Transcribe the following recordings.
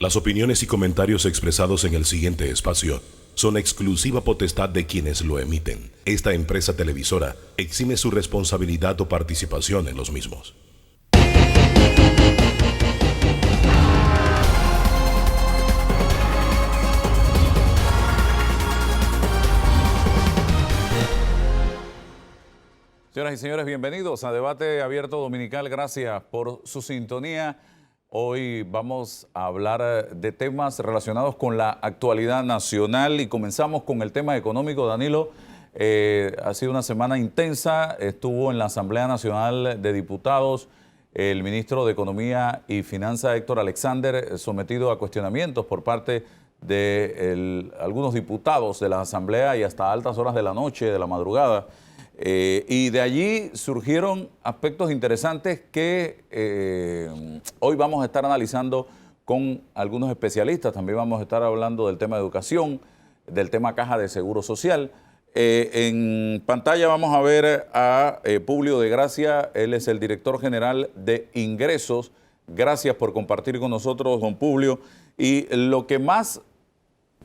Las opiniones y comentarios expresados en el siguiente espacio son exclusiva potestad de quienes lo emiten. Esta empresa televisora exime su responsabilidad o participación en los mismos. Señoras y señores, bienvenidos a Debate Abierto Dominical. Gracias por su sintonía. Hoy vamos a hablar de temas relacionados con la actualidad nacional y comenzamos con el tema económico. Danilo, ha sido una semana intensa. Estuvo en la Asamblea Nacional de Diputados el ministro de Economía y Finanzas, Héctor Alexander, sometido a cuestionamientos por parte de algunos diputados de la Asamblea y hasta altas horas de la noche, de la madrugada. Y de allí surgieron aspectos interesantes que hoy vamos a estar analizando con algunos especialistas. También vamos a estar hablando del tema de educación, del tema caja de seguro social. En pantalla vamos a ver a Publio de Gracia. Él es el director general de ingresos. Gracias por compartir con nosotros, don Publio. Y lo que más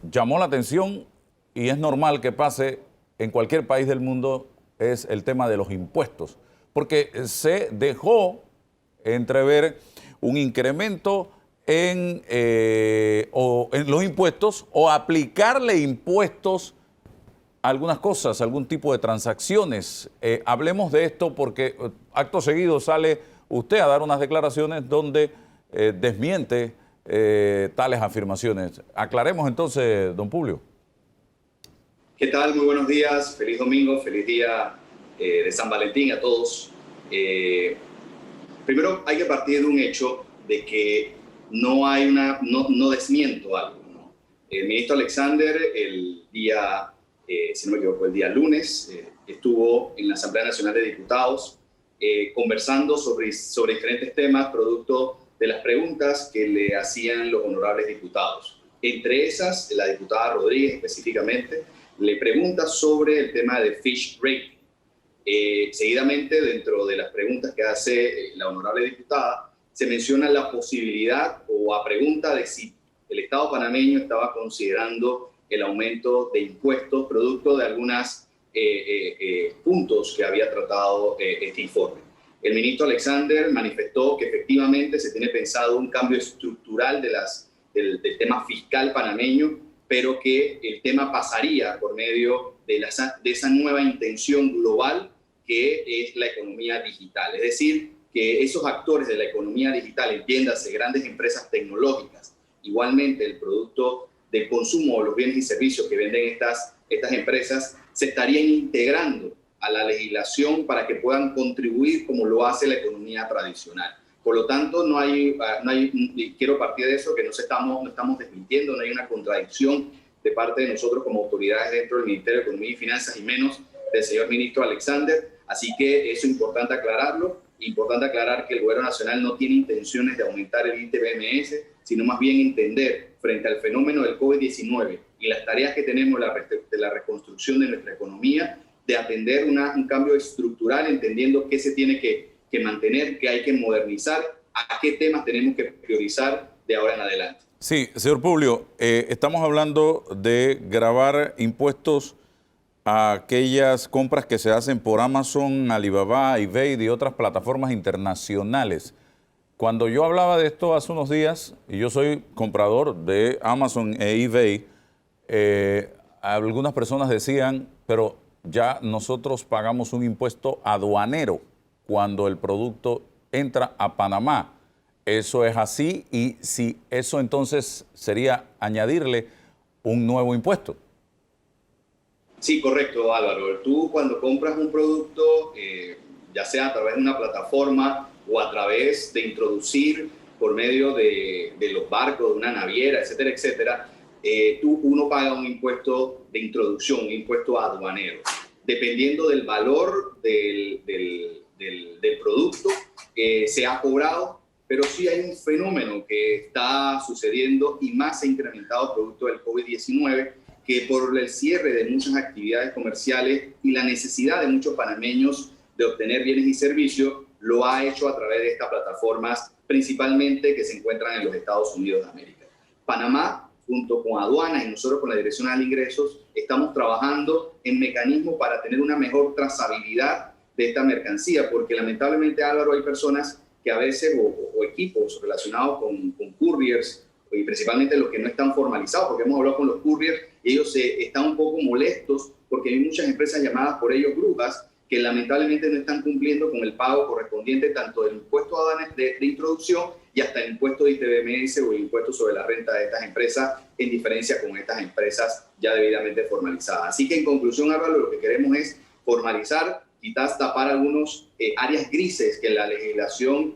llamó la atención, y es normal que pase en cualquier país del mundo, es el tema de los impuestos, porque se dejó entrever un incremento en los impuestos o aplicarle impuestos a algunas cosas, algún tipo de transacciones. Hablemos de esto porque acto seguido sale usted a dar unas declaraciones donde desmiente tales afirmaciones. Aclaremos entonces, don Publio. ¿Qué tal? Muy buenos días, feliz domingo, feliz día de San Valentín a todos. Primero hay que partir de un hecho de que no desmiento algo, ¿no? El ministro Alexander el día, si no me equivoco, el día lunes, estuvo en la Asamblea Nacional de Diputados conversando sobre diferentes temas producto de las preguntas que le hacían los honorables diputados. Entre esas, la diputada Rodríguez específicamente le pregunta sobre el tema de Fitch Rating. Seguidamente, dentro de las preguntas que hace la honorable diputada, se menciona la posibilidad o a pregunta de si el Estado panameño estaba considerando el aumento de impuestos producto de algunos puntos que había tratado este informe. El ministro Alexander manifestó que efectivamente se tiene pensado un cambio estructural del tema fiscal panameño, pero que el tema pasaría por medio de esa nueva intención global que es la economía digital. Es decir, que esos actores de la economía digital, entiéndase, grandes empresas tecnológicas, igualmente el producto del consumo o los bienes y servicios que venden estas empresas, se estarían integrando a la legislación para que puedan contribuir como lo hace la economía tradicional. Por lo tanto, quiero partir de eso, que no estamos desmintiendo, no hay una contradicción de parte de nosotros como autoridades dentro del Ministerio de Economía y Finanzas y menos del señor ministro Alexander. Así que eso es importante aclararlo. Importante aclarar que el Gobierno Nacional no tiene intenciones de aumentar el ITBMS, sino más bien entender frente al fenómeno del COVID-19 y las tareas que tenemos de la reconstrucción de nuestra economía, de atender un cambio estructural, entendiendo qué se tiene que mantener, qué hay que modernizar, a qué temas tenemos que priorizar de ahora en adelante. Sí, señor Publio, estamos hablando de gravar impuestos a aquellas compras que se hacen por Amazon, Alibaba, eBay y otras plataformas internacionales. Cuando yo hablaba de esto hace unos días, y yo soy comprador de Amazon e eBay, algunas personas decían, pero ya nosotros pagamos un impuesto aduanero cuando el producto entra a Panamá. ¿Eso es así? Y si eso entonces sería añadirle un nuevo impuesto. Sí, correcto, Álvaro. Tú cuando compras un producto, ya sea a través de una plataforma o a través de introducir por medio de los barcos, de una naviera, etcétera, etcétera, uno paga un impuesto de introducción, un impuesto aduanero. Dependiendo del valor del producto se ha cobrado, pero sí hay un fenómeno que está sucediendo y más se ha incrementado producto del COVID-19, que por el cierre de muchas actividades comerciales y la necesidad de muchos panameños de obtener bienes y servicios, lo ha hecho a través de estas plataformas, principalmente que se encuentran en los Estados Unidos de América. Panamá, junto con aduanas y nosotros con la Dirección General de Ingresos, estamos trabajando en mecanismos para tener una mejor trazabilidad de esta mercancía, porque lamentablemente, Álvaro, hay personas que a veces, o equipos relacionados con couriers, y principalmente los que no están formalizados, porque hemos hablado con los couriers, y ellos están un poco molestos porque hay muchas empresas llamadas por ellos brujas que lamentablemente no están cumpliendo con el pago correspondiente tanto del impuesto de introducción y hasta el impuesto de ITBMS o el impuesto sobre la renta de estas empresas, en diferencia con estas empresas ya debidamente formalizadas. Así que en conclusión, Álvaro, lo que queremos es formalizar, quizás tapar algunos áreas grises que la legislación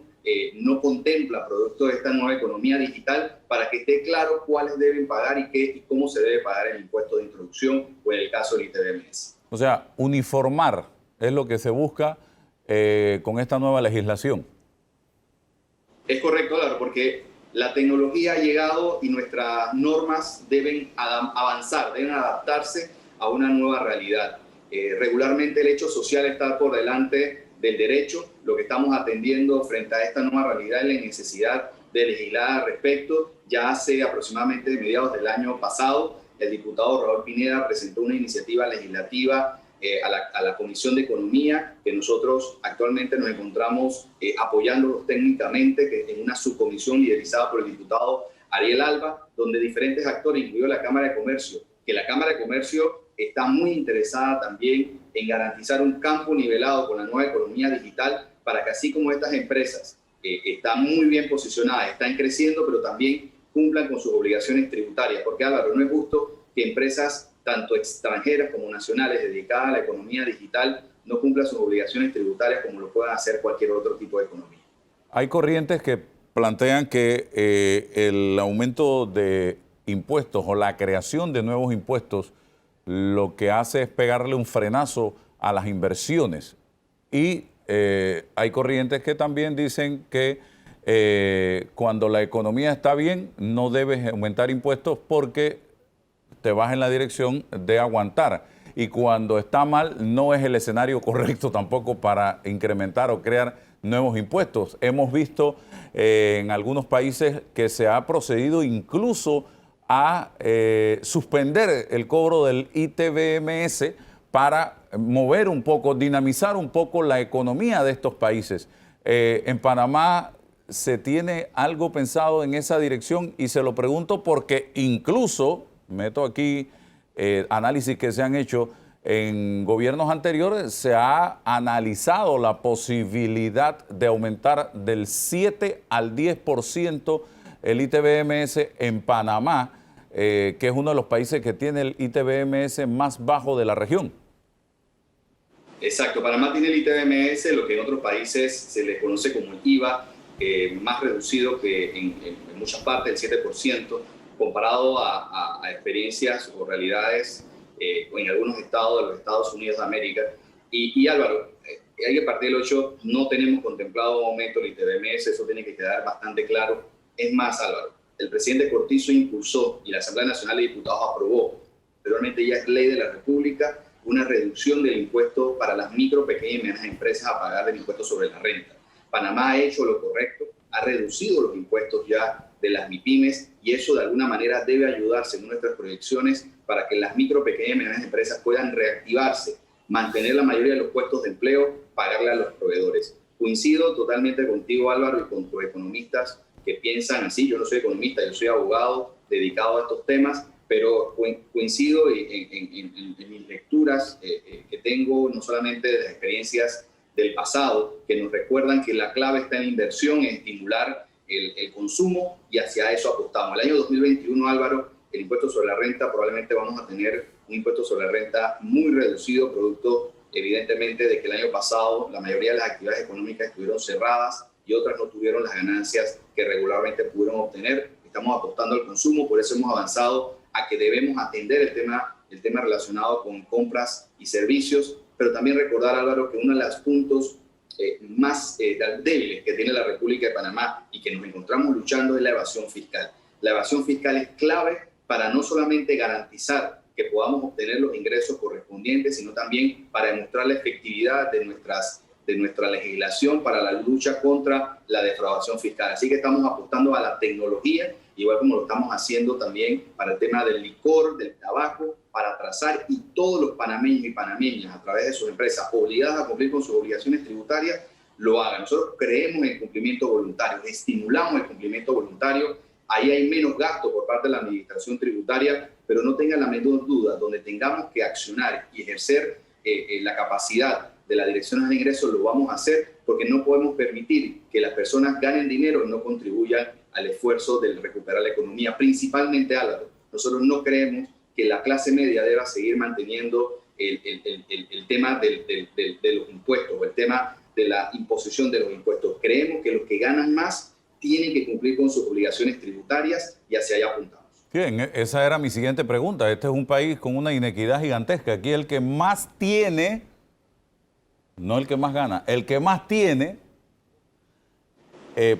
no contempla producto de esta nueva economía digital, para que esté claro cuáles deben pagar y cómo se debe pagar el impuesto de introducción o en el caso del ITBMS. O sea, uniformar es lo que se busca con esta nueva legislación. Es correcto, claro, porque la tecnología ha llegado y nuestras normas deben avanzar, deben adaptarse a una nueva realidad. Regularmente el hecho social está por delante del derecho. Lo que estamos atendiendo frente a esta nueva realidad es la necesidad de legislar al respecto. Ya hace aproximadamente mediados del año pasado, el diputado Raúl Pineda presentó una iniciativa legislativa a la Comisión de Economía, que nosotros actualmente nos encontramos apoyándolos técnicamente, que en una subcomisión liderizada por el diputado Ariel Alba, donde diferentes actores, incluido la Cámara de Comercio, que la Cámara de Comercio está muy interesada también en garantizar un campo nivelado con la nueva economía digital, para que así como estas empresas están muy bien posicionadas, están creciendo, pero también cumplan con sus obligaciones tributarias, porque Álvaro, no es justo que empresas tanto extranjeras como nacionales dedicadas a la economía digital no cumplan sus obligaciones tributarias como lo puedan hacer cualquier otro tipo de economía. Hay corrientes que plantean que el aumento de impuestos o la creación de nuevos impuestos lo que hace es pegarle un frenazo a las inversiones. Y hay corrientes que también dicen que cuando la economía está bien no debes aumentar impuestos porque te vas en la dirección de aguantar. Y cuando está mal, no es el escenario correcto tampoco para incrementar o crear nuevos impuestos. Hemos visto en algunos países que se ha procedido incluso a suspender el cobro del ITBMS para mover un poco, dinamizar un poco la economía de estos países. En Panamá se tiene algo pensado en esa dirección, y se lo pregunto porque incluso meto aquí análisis que se han hecho en gobiernos anteriores, se ha analizado la posibilidad de aumentar del 7 al 10% el ITBMS en Panamá, que es uno de los países que tiene el ITBMS más bajo de la región. Exacto, Panamá tiene el ITBMS, lo que en otros países se le conoce como el IVA, más reducido que en muchas partes, el 7%, comparado a experiencias o realidades en algunos estados de los Estados Unidos de América. Y Álvaro, hay que partir del 8, no tenemos contemplado un aumento del ITBMS, eso tiene que quedar bastante claro. Es más, Álvaro, el presidente Cortizo impulsó y la Asamblea Nacional de Diputados aprobó, anteriormente ya es ley de la República, una reducción del impuesto para las micro, pequeñas y medianas empresas a pagar del impuesto sobre la renta. Panamá ha hecho lo correcto, ha reducido los impuestos ya de las MIPYMES, y eso de alguna manera debe ayudar, según nuestras proyecciones, para que las micro, pequeñas y medianas empresas puedan reactivarse, mantener la mayoría de los puestos de empleo, pagarle a los proveedores. Coincido totalmente contigo, Álvaro, y con tus economistas que piensan así. Yo no soy economista, yo soy abogado dedicado a estos temas, pero coincido en mis lecturas que tengo, no solamente de las experiencias del pasado, que nos recuerdan que la clave está en la inversión, en estimular el consumo, y hacia eso apostamos. El año 2021, Álvaro, el impuesto sobre la renta, probablemente vamos a tener un impuesto sobre la renta muy reducido, producto evidentemente de que el año pasado la mayoría de las actividades económicas estuvieron cerradas y otras no tuvieron las ganancias que regularmente pudieron obtener. Estamos apostando al consumo, por eso hemos avanzado a que debemos atender el tema relacionado con compras y servicios, pero también recordar, Álvaro, que uno de los puntos más débiles que tiene la República de Panamá y que nos encontramos luchando es la evasión fiscal. La evasión fiscal es clave para no solamente garantizar que podamos obtener los ingresos correspondientes, sino también para demostrar la efectividad de nuestra legislación para la lucha contra la defraudación fiscal. Así que estamos apostando a la tecnología igual como lo estamos haciendo también para el tema del licor, del tabaco, para trazar y todos los panameños y panameñas a través de sus empresas obligadas a cumplir con sus obligaciones tributarias, lo hagan. Nosotros creemos en el cumplimiento voluntario, estimulamos el cumplimiento voluntario. Ahí hay menos gasto por parte de la administración tributaria, pero no tengan la menor duda, donde tengamos que accionar y ejercer la capacidad de la Dirección de Ingresos, lo vamos a hacer, porque no podemos permitir que las personas ganen dinero y no contribuyan al esfuerzo de recuperar la economía. Principalmente, Álvaro, nosotros no creemos que la clase media deba seguir manteniendo el tema de los impuestos o el tema de la imposición de los impuestos. Creemos que los que ganan más tienen que cumplir con sus obligaciones tributarias y hacia allá apuntamos. Bien, esa era mi siguiente pregunta. Este es un país con una inequidad gigantesca. Aquí el que más tiene, no el que más gana, el que más tiene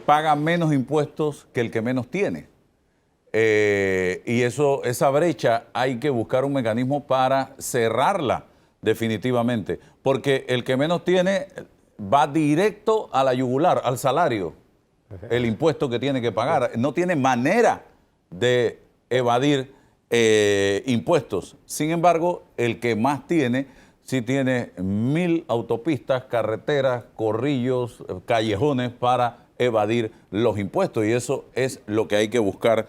paga menos impuestos que el que menos tiene. Y esa brecha hay que buscar un mecanismo para cerrarla definitivamente, porque el que menos tiene va directo a la yugular, al salario, el impuesto que tiene que pagar. No tiene manera de evadir impuestos. Sin embargo, el que más tiene, sí tiene 1000 autopistas, carreteras, corrillos, callejones para evadir los impuestos, y eso es lo que hay que buscar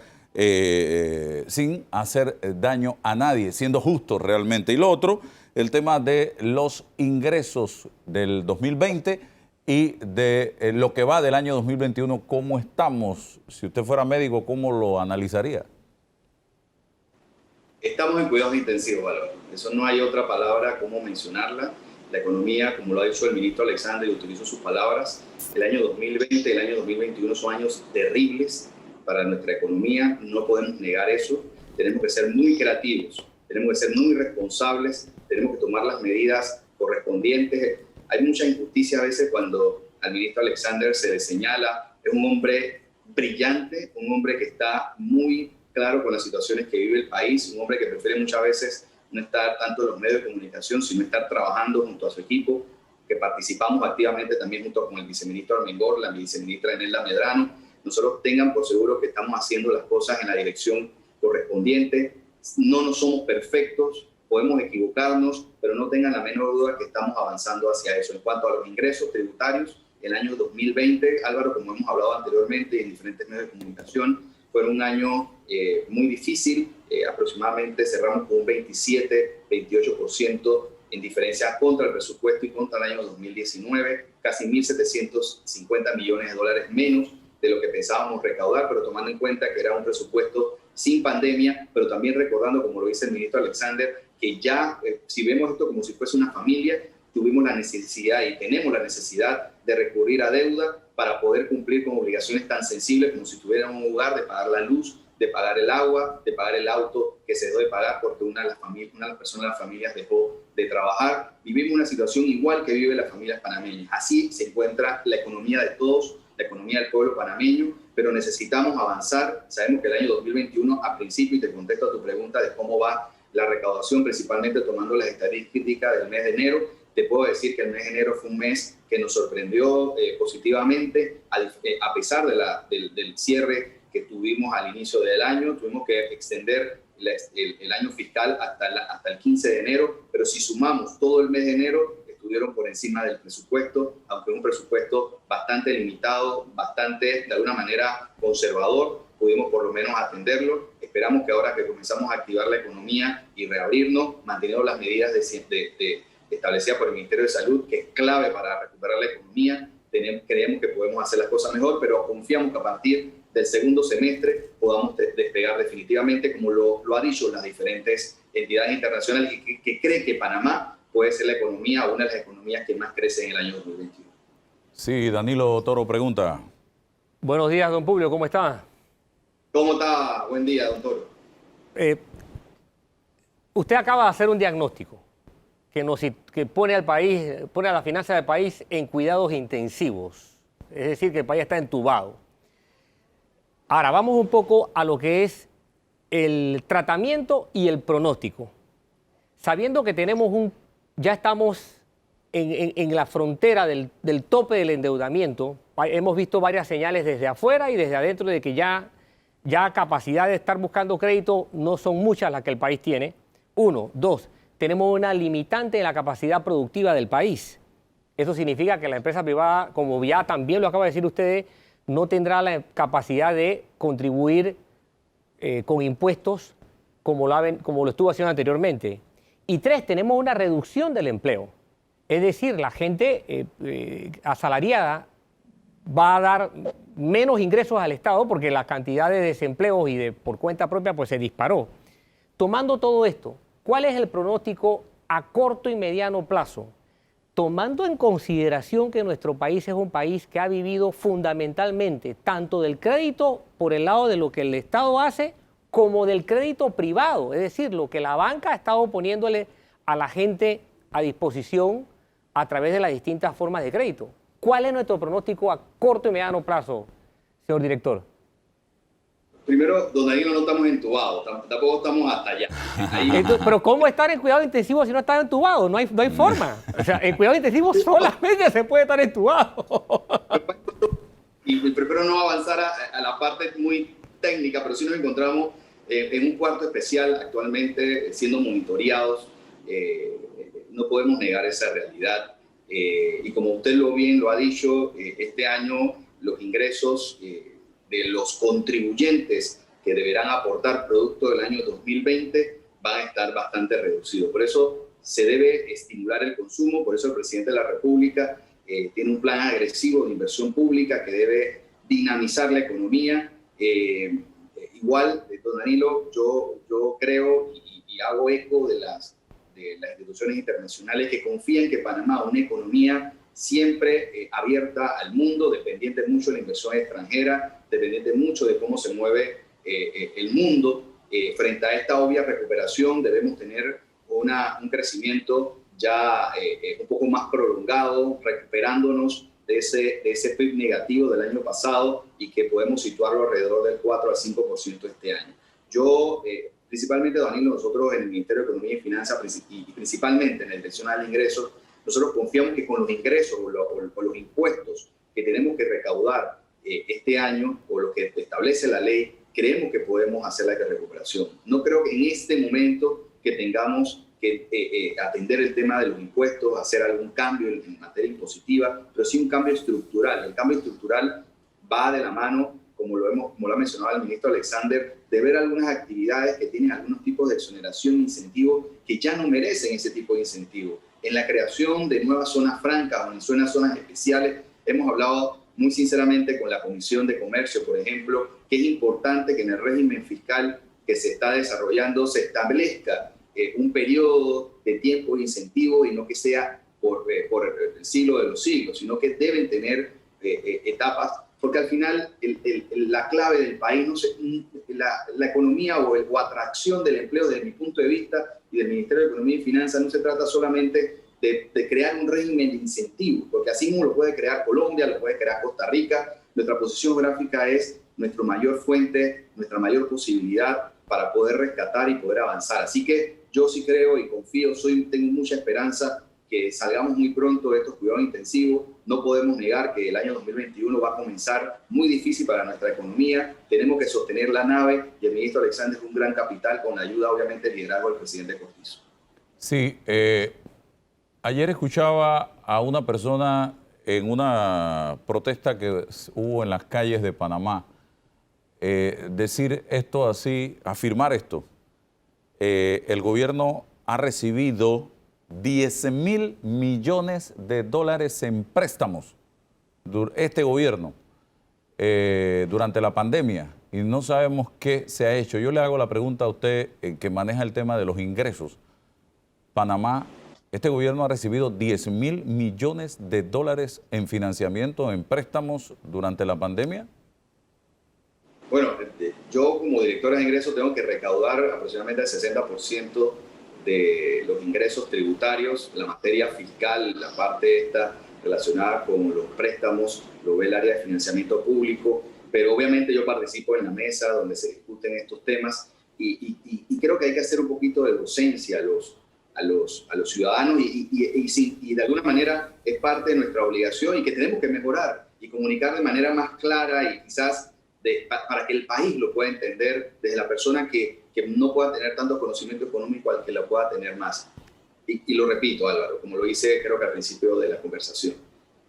sin hacer daño a nadie, siendo justo realmente. Y lo otro, el tema de los ingresos del 2020 y de lo que va del año 2021, ¿cómo estamos? Si usted fuera médico, ¿cómo lo analizaría? Estamos en cuidados intensivos, Álvaro. Eso no hay otra palabra como mencionarla. La economía, como lo ha dicho el ministro Alexander, y utilizo sus palabras, el año 2020 y el año 2021 son años terribles para nuestra economía. No podemos negar eso. Tenemos que ser muy creativos, tenemos que ser muy responsables, tenemos que tomar las medidas correspondientes. Hay mucha injusticia a veces cuando al ministro Alexander se le señala. Es un hombre brillante, un hombre que está muy claro con las situaciones que vive el país, un hombre que prefiere muchas veces no estar tanto en los medios de comunicación, sino estar trabajando junto a su equipo, que participamos activamente también junto con el viceministro Armengol, la viceministra Enelda Medrano. Nosotros tengan por seguro que estamos haciendo las cosas en la dirección correspondiente. No somos perfectos, podemos equivocarnos, pero no tengan la menor duda que estamos avanzando hacia eso. En cuanto a los ingresos tributarios, el año 2020, Álvaro, como hemos hablado anteriormente en diferentes medios de comunicación, fue un año muy difícil. Aproximadamente cerramos con un 27-28% en diferencia contra el presupuesto y contra el año 2019, casi 1.750 millones de dólares menos de lo que pensábamos recaudar, pero tomando en cuenta que era un presupuesto sin pandemia, pero también recordando, como lo dice el ministro Alexander, que ya, si vemos esto como si fuese una familia, tuvimos la necesidad y tenemos la necesidad de recurrir a deuda para poder cumplir con obligaciones tan sensibles como si tuviéramos un hogar, de pagar la luz, de pagar el agua, de pagar el auto que se debe de pagar porque una de las personas de las familias dejó de trabajar. Vivimos una situación igual que vive las familias panameñas. Así se encuentra la economía de todos, la economía del pueblo panameño, pero necesitamos avanzar. Sabemos que el año 2021, a principio, y te contesto a tu pregunta de cómo va la recaudación, principalmente tomando las estadísticas del mes de enero, te puedo decir que el mes de enero fue un mes que nos sorprendió positivamente, a pesar del cierre que tuvimos al inicio del año. Tuvimos que extender el año fiscal hasta el 15 de enero, pero si sumamos todo el mes de enero, estuvieron por encima del presupuesto, aunque un presupuesto bastante limitado, bastante, de alguna manera, conservador. Pudimos por lo menos atenderlo. Esperamos que ahora que comenzamos a activar la economía y reabrirnos, manteniendo las medidas establecidas por el Ministerio de Salud, que es clave para recuperar la economía, creemos que podemos hacer las cosas mejor, pero confiamos que a partir del segundo semestre podamos despegar definitivamente, como lo ha dicho las diferentes entidades internacionales que creen que Panamá puede ser la economía, una de las economías que más crece en el año 2021. Sí, Danilo Toro pregunta. Buenos días, don Publio, ¿cómo está? ¿Cómo está? Buen día, don Toro. Usted acaba de hacer un diagnóstico que pone al país, pone a la finanza del país en cuidados intensivos. Es decir, que el país está entubado. Ahora, vamos un poco a lo que es el tratamiento y el pronóstico. Sabiendo que ya estamos en la frontera del tope del endeudamiento, hemos visto varias señales desde afuera y desde adentro de que ya ya capacidad de estar buscando crédito no son muchas las que el país tiene. Uno. Dos, tenemos una limitante en la capacidad productiva del país. Eso significa que la empresa privada, como ya también lo acaba de decir usted, no tendrá la capacidad de contribuir con impuestos como lo estuvo haciendo anteriormente. Y tres, tenemos una reducción del empleo. Es decir, la gente asalariada va a dar menos ingresos al Estado porque la cantidad de desempleos y de por cuenta propia pues se disparó. Tomando todo esto, ¿cuál es el pronóstico a corto y mediano plazo? Tomando en consideración que nuestro país es un país que ha vivido fundamentalmente tanto del crédito por el lado de lo que el Estado hace como del crédito privado, es decir, lo que la banca ha estado poniéndole a la gente a disposición a través de las distintas formas de crédito. ¿Cuál es nuestro pronóstico a corto y mediano plazo, señor director? Primero, don Danilo, no estamos entubados, tampoco estamos hasta allá. Pero ¿cómo estar en cuidado intensivo si no está entubado? No hay forma. O sea, en cuidado intensivo solamente se puede estar entubado. Y prefiero no avanzar a la parte muy técnica, pero sí nos encontramos en un cuarto especial actualmente siendo monitoreados. No podemos negar esa realidad. Y como usted bien lo ha dicho, este año los ingresos de los contribuyentes que deberán aportar producto del año 2020 van a estar bastante reducidos. Por eso se debe estimular el consumo, por eso el presidente de la República tiene un plan agresivo de inversión pública que debe dinamizar la economía. Igual, don Danilo, yo creo y hago eco de las instituciones internacionales que confían que Panamá, una economía siempre abierta al mundo, dependiente mucho de la inversión extranjera, dependiente mucho de cómo se mueve el mundo. Frente a esta obvia recuperación debemos tener un crecimiento ya un poco más prolongado, recuperándonos de ese PIB negativo del año pasado y que podemos situarlo alrededor del 4 al 5% este año. Yo, principalmente, Danilo, nosotros en el Ministerio de Economía y Finanzas y principalmente en la Dirección de Ingresos, nosotros confiamos que con los ingresos o los impuestos que tenemos que recaudar este año o lo que establece la ley, creemos que podemos hacer la recuperación. No creo que en este momento que tengamos que atender el tema de los impuestos, hacer algún cambio en materia impositiva, pero sí un cambio estructural. El cambio estructural va de la mano, como lo ha mencionado el ministro Alexander, de ver algunas actividades que tienen algunos tipos de exoneración e incentivos que ya no merecen ese tipo de incentivos. En la creación de nuevas zonas francas o en zonas especiales, hemos hablado muy sinceramente con la Comisión de Comercio, por ejemplo, que es importante que en el régimen fiscal que se está desarrollando se establezca un periodo de tiempo de incentivo y no que sea por el siglo de los siglos, sino que deben tener etapas, porque al final la clave del país, la economía o atracción del empleo desde mi punto de vista y del Ministerio de Economía y Finanzas no se trata solamente de crear un régimen de incentivos, porque así mismo lo puede crear Colombia, lo puede crear Costa Rica. Nuestra posición geográfica es nuestra mayor fuente, nuestra mayor posibilidad para poder rescatar y poder avanzar. Así que yo sí creo y confío, tengo mucha esperanza que salgamos muy pronto de estos cuidados intensivos. No podemos negar que el año 2021 va a comenzar muy difícil para nuestra economía. Tenemos que sostener la nave y el ministro Alexander es un gran capital con la ayuda, obviamente, del liderazgo del presidente Cortizo. Sí, ayer escuchaba a una persona en una protesta que hubo en las calles de Panamá decir esto así, afirmar esto. El gobierno ha recibido 10.000 millones de dólares en préstamos, este gobierno, durante la pandemia, y no sabemos qué se ha hecho. Yo le hago la pregunta a usted que maneja el tema de los ingresos. Panamá, este gobierno ha recibido 10.000 millones de dólares en financiamiento, en préstamos durante la pandemia. Bueno, yo como director de ingresos tengo que recaudar aproximadamente el 60% de los ingresos tributarios, la materia fiscal, la parte esta relacionada con los préstamos, lo ve el área de financiamiento público, pero obviamente yo participo en la mesa donde se discuten estos temas y creo que hay que hacer un poquito de docencia a los ciudadanos y de alguna manera es parte de nuestra obligación y que tenemos que mejorar y comunicar de manera más clara y quizás para que el país lo pueda entender desde la persona que no pueda tener tanto conocimiento económico al que lo pueda tener más. Y lo repito, Álvaro, como lo hice creo que al principio de la conversación.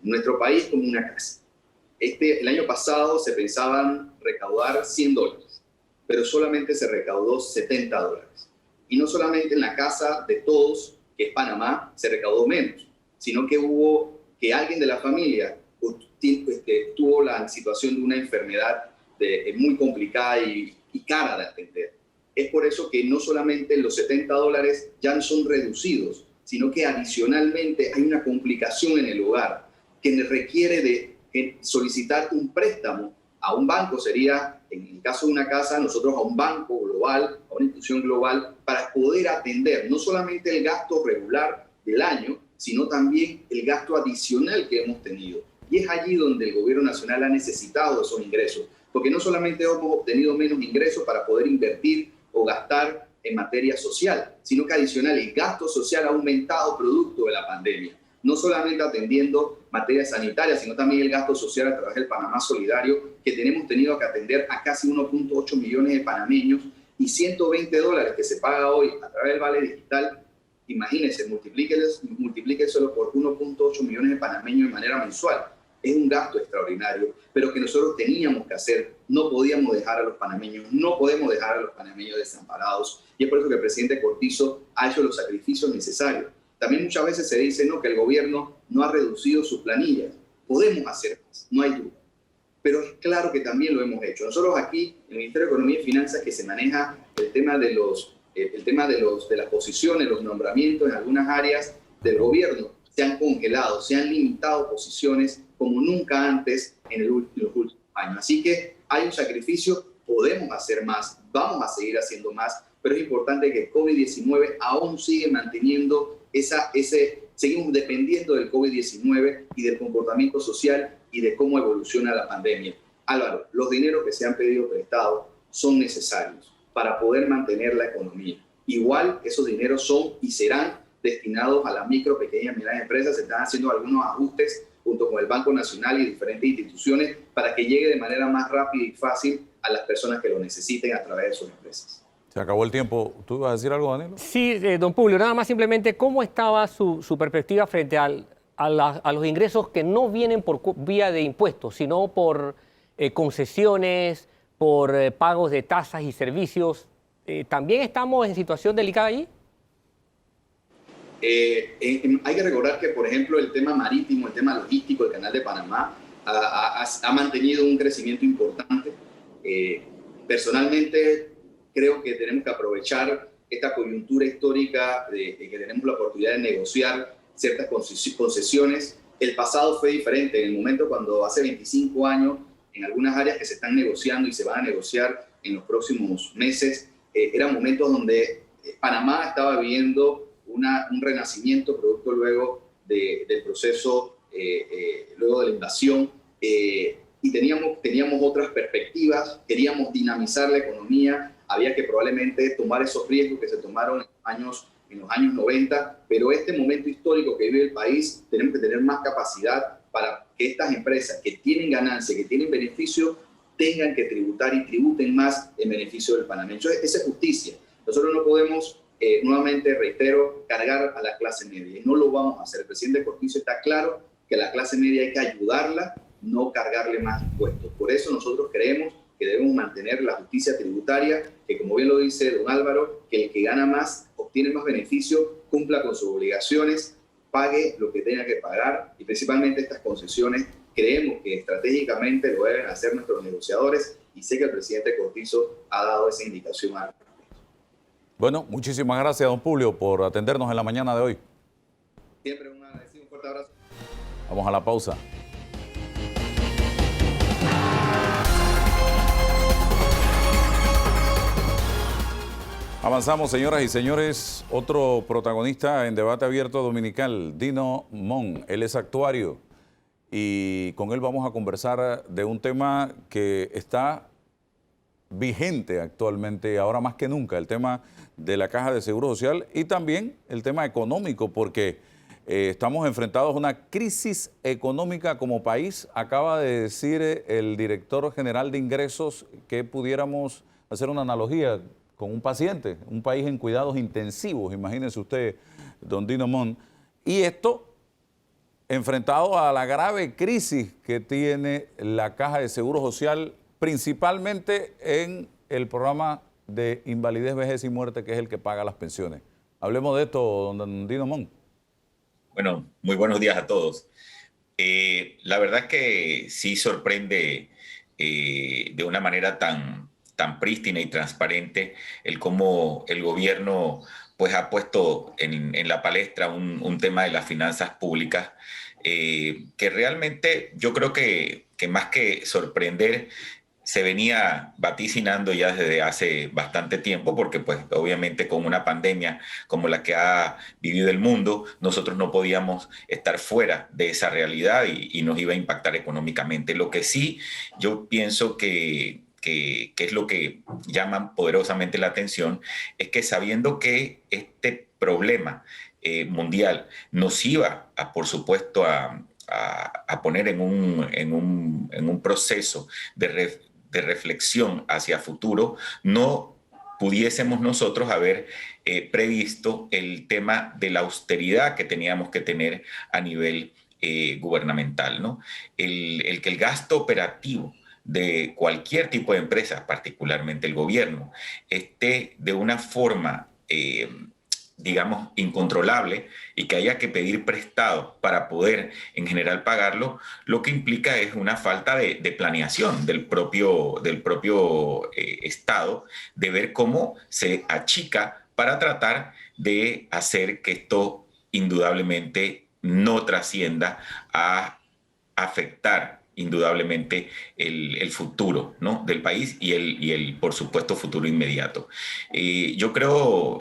Nuestro país es como una casa. El año pasado se pensaban recaudar $100, pero solamente se recaudó $70. Y no solamente en la casa de todos, que es Panamá, se recaudó menos, sino que hubo que alguien de la familia tuvo la situación de una enfermedad muy complicada y cara de atender. Es por eso que no solamente los $70 ya no son reducidos, sino que adicionalmente hay una complicación en el hogar que requiere de solicitar un préstamo a un banco. Sería, en el caso de una casa, nosotros a un banco global, a una institución global, para poder atender no solamente el gasto regular del año, sino también el gasto adicional que hemos tenido. Y es allí donde el gobierno nacional ha necesitado esos ingresos, porque no solamente hemos obtenido menos ingresos para poder invertir o gastar en materia social, sino que adicional el gasto social ha aumentado producto de la pandemia. No solamente atendiendo materias sanitarias, sino también el gasto social a través del Panamá Solidario, que tenemos tenido que atender a casi 1.8 millones de panameños, y $120 que se paga hoy a través del Vale Digital. Imagínense, multiplíquenselo por 1.8 millones de panameños de manera mensual. Es un gasto extraordinario, pero que nosotros teníamos que hacer. No podíamos dejar a los panameños, no podemos dejar a los panameños desamparados. Y es por eso que el presidente Cortizo ha hecho los sacrificios necesarios. También muchas veces se dice que el gobierno no ha reducido sus planillas. Podemos hacer más, no hay duda. Pero es claro que también lo hemos hecho. Nosotros aquí, en el Ministerio de Economía y Finanzas, que se maneja el tema de las posiciones, los nombramientos en algunas áreas del gobierno, se han congelado, se han limitado posiciones como nunca antes en los últimos años. Así que hay un sacrificio, podemos hacer más, vamos a seguir haciendo más, pero es importante que el COVID-19 aún sigue manteniendo seguimos dependiendo del COVID-19 y del comportamiento social y de cómo evoluciona la pandemia. Álvaro, los dineros que se han pedido prestados son necesarios para poder mantener la economía. Igual esos dineros son y serán destinados a las micro, pequeñas y medianas empresas. Se están haciendo algunos ajustes junto con el Banco Nacional y diferentes instituciones para que llegue de manera más rápida y fácil a las personas que lo necesiten a través de sus empresas. Se acabó el tiempo. ¿Tú ibas a decir algo, Danilo? Sí, don Publio, nada más simplemente, ¿cómo estaba su perspectiva frente a los ingresos que no vienen por vía de impuestos, sino por concesiones, por pagos de tasas y servicios? ¿También estamos en situación delicada allí? Hay que recordar que, por ejemplo, el tema marítimo, el tema logístico, el Canal de Panamá ha mantenido un crecimiento importante. Personalmente, creo que tenemos que aprovechar esta coyuntura histórica de que tenemos la oportunidad de negociar ciertas concesiones. El pasado fue diferente. En el momento cuando hace 25 años, en algunas áreas que se están negociando y se van a negociar en los próximos meses, eran momentos donde Panamá estaba viviendo un renacimiento producto luego del proceso, luego de la invasión, y teníamos otras perspectivas, queríamos dinamizar la economía, había que probablemente tomar esos riesgos que se tomaron en los años 90, pero este momento histórico que vive el país, tenemos que tener más capacidad para que estas empresas que tienen ganancia, que tienen beneficio, tengan que tributar y tributen más en beneficio del panameño. Esa es justicia. Nosotros no podemos, nuevamente reitero, cargar a la clase media, y no lo vamos a hacer. El presidente Cortizo está claro que a la clase media hay que ayudarla, no cargarle más impuestos. Por eso nosotros creemos que debemos mantener la justicia tributaria, que como bien lo dice don Álvaro, que el que gana más, obtiene más beneficio, cumpla con sus obligaciones, pague lo que tenga que pagar, y principalmente estas concesiones creemos que estratégicamente lo deben hacer nuestros negociadores, y sé que el presidente Cortizo ha dado esa indicación al respecto. Bueno, muchísimas gracias, don Publio, por atendernos en la mañana de hoy. Siempre un fuerte abrazo. Vamos a la pausa. Avanzamos, señoras y señores. Otro protagonista en Debate Abierto Dominical, Dino Mon. Él es actuario y con él vamos a conversar de un tema que está vigente actualmente, ahora más que nunca, el tema de la Caja de Seguro Social y también el tema económico, porque Estamos enfrentados a una crisis económica como país. Acaba de decir el director general de ingresos que pudiéramos hacer una analogía con un paciente, un país en cuidados intensivos, imagínense usted, don Dino Montt. Y esto enfrentado a la grave crisis que tiene la Caja de Seguro Social, principalmente en el programa de invalidez, vejez y muerte, que es el que paga las pensiones. Hablemos de esto, don Dino Montt. Bueno, muy buenos días a todos. La verdad es que sí sorprende de una manera tan prístina y transparente el cómo el gobierno pues ha puesto en la palestra un tema de las finanzas públicas que realmente yo creo que más que sorprender se venía vaticinando ya desde hace bastante tiempo, porque pues obviamente con una pandemia como la que ha vivido el mundo, nosotros no podíamos estar fuera de esa realidad y nos iba a impactar económicamente. Lo que sí yo pienso que es lo que llama poderosamente la atención, es que sabiendo que este problema mundial nos iba, por supuesto, a poner en un proceso de reflexión hacia futuro, no pudiésemos nosotros haber previsto el tema de la austeridad que teníamos que tener a nivel gubernamental, ¿no? El que el gasto operativo de cualquier tipo de empresa, particularmente el gobierno, esté de una forma digamos, incontrolable y que haya que pedir prestado para poder en general pagarlo, lo que implica es una falta de planeación del propio Estado, de ver cómo se achica para tratar de hacer que esto indudablemente no trascienda a afectar indudablemente el futuro, ¿no?, del país y el, por supuesto, futuro inmediato. Yo creo,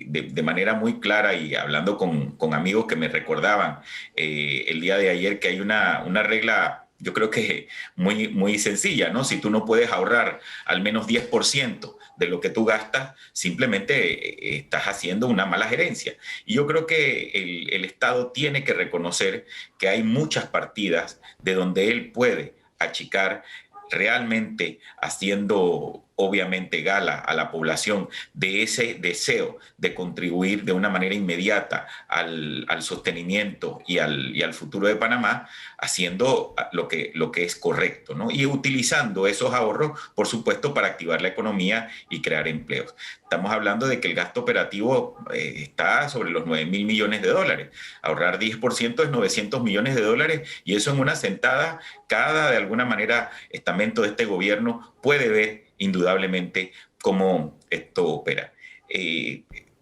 de manera muy clara y hablando con amigos que me recordaban el día de ayer, que hay una regla, yo creo que muy sencilla, ¿no? Si tú no puedes ahorrar al menos 10% de lo que tú gastas, simplemente estás haciendo una mala gerencia. Y yo creo que el Estado tiene que reconocer que hay muchas partidas de donde él puede achicar, realmente haciendo obviamente gala a la población de ese deseo de contribuir de una manera inmediata al sostenimiento y al futuro de Panamá, haciendo lo que es correcto, ¿no? Y utilizando esos ahorros, por supuesto, para activar la economía y crear empleos. Estamos hablando de que el gasto operativo está sobre los 9.000 millones de dólares. Ahorrar 10% es 900 millones de dólares, y eso en una sentada, cada de alguna manera estamento de este gobierno puede ver indudablemente cómo esto opera.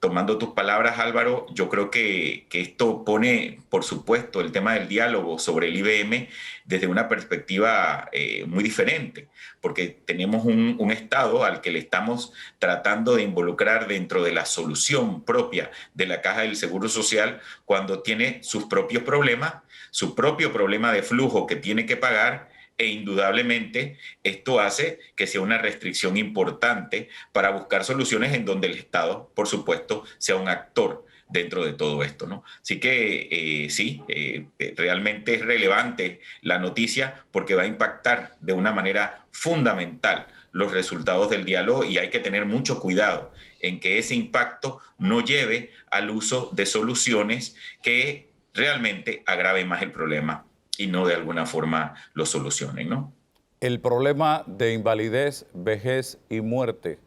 Tomando tus palabras, Álvaro, yo creo que esto pone, por supuesto, el tema del diálogo sobre el IBM desde una perspectiva muy diferente, porque tenemos un Estado al que le estamos tratando de involucrar dentro de la solución propia de la Caja del Seguro Social, cuando tiene sus propios problemas, su propio problema de flujo que tiene que pagar. E indudablemente esto hace que sea una restricción importante para buscar soluciones en donde el Estado, por supuesto, sea un actor dentro de todo esto, ¿no? Así que realmente es relevante la noticia, porque va a impactar de una manera fundamental los resultados del diálogo, y hay que tener mucho cuidado en que ese impacto no lleve al uso de soluciones que realmente agraven más el problema y no de alguna forma lo solucionen, ¿no? El problema de invalidez, vejez y muerte,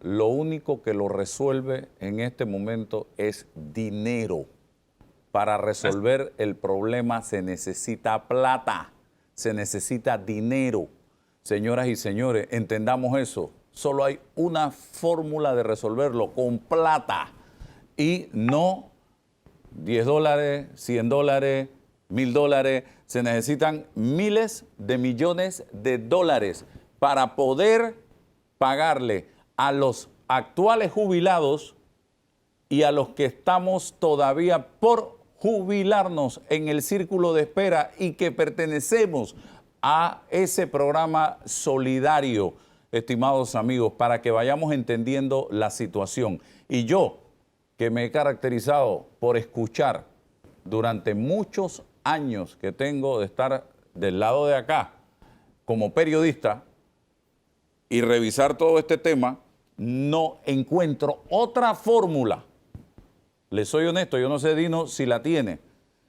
lo único que lo resuelve en este momento es dinero. Para resolver el problema se necesita plata, se necesita dinero. Señoras y señores, entendamos eso. Solo hay una fórmula de resolverlo: con plata. Y no $10, $100, $1,000, se necesitan miles de millones de dólares para poder pagarle a los actuales jubilados y a los que estamos todavía por jubilarnos en el círculo de espera y que pertenecemos a ese programa solidario, estimados amigos, para que vayamos entendiendo la situación. Y yo, que me he caracterizado por escuchar durante muchos años que tengo de estar del lado de acá como periodista y revisar todo este tema, no encuentro otra fórmula. Le soy honesto, yo no sé, Dino, si la tiene,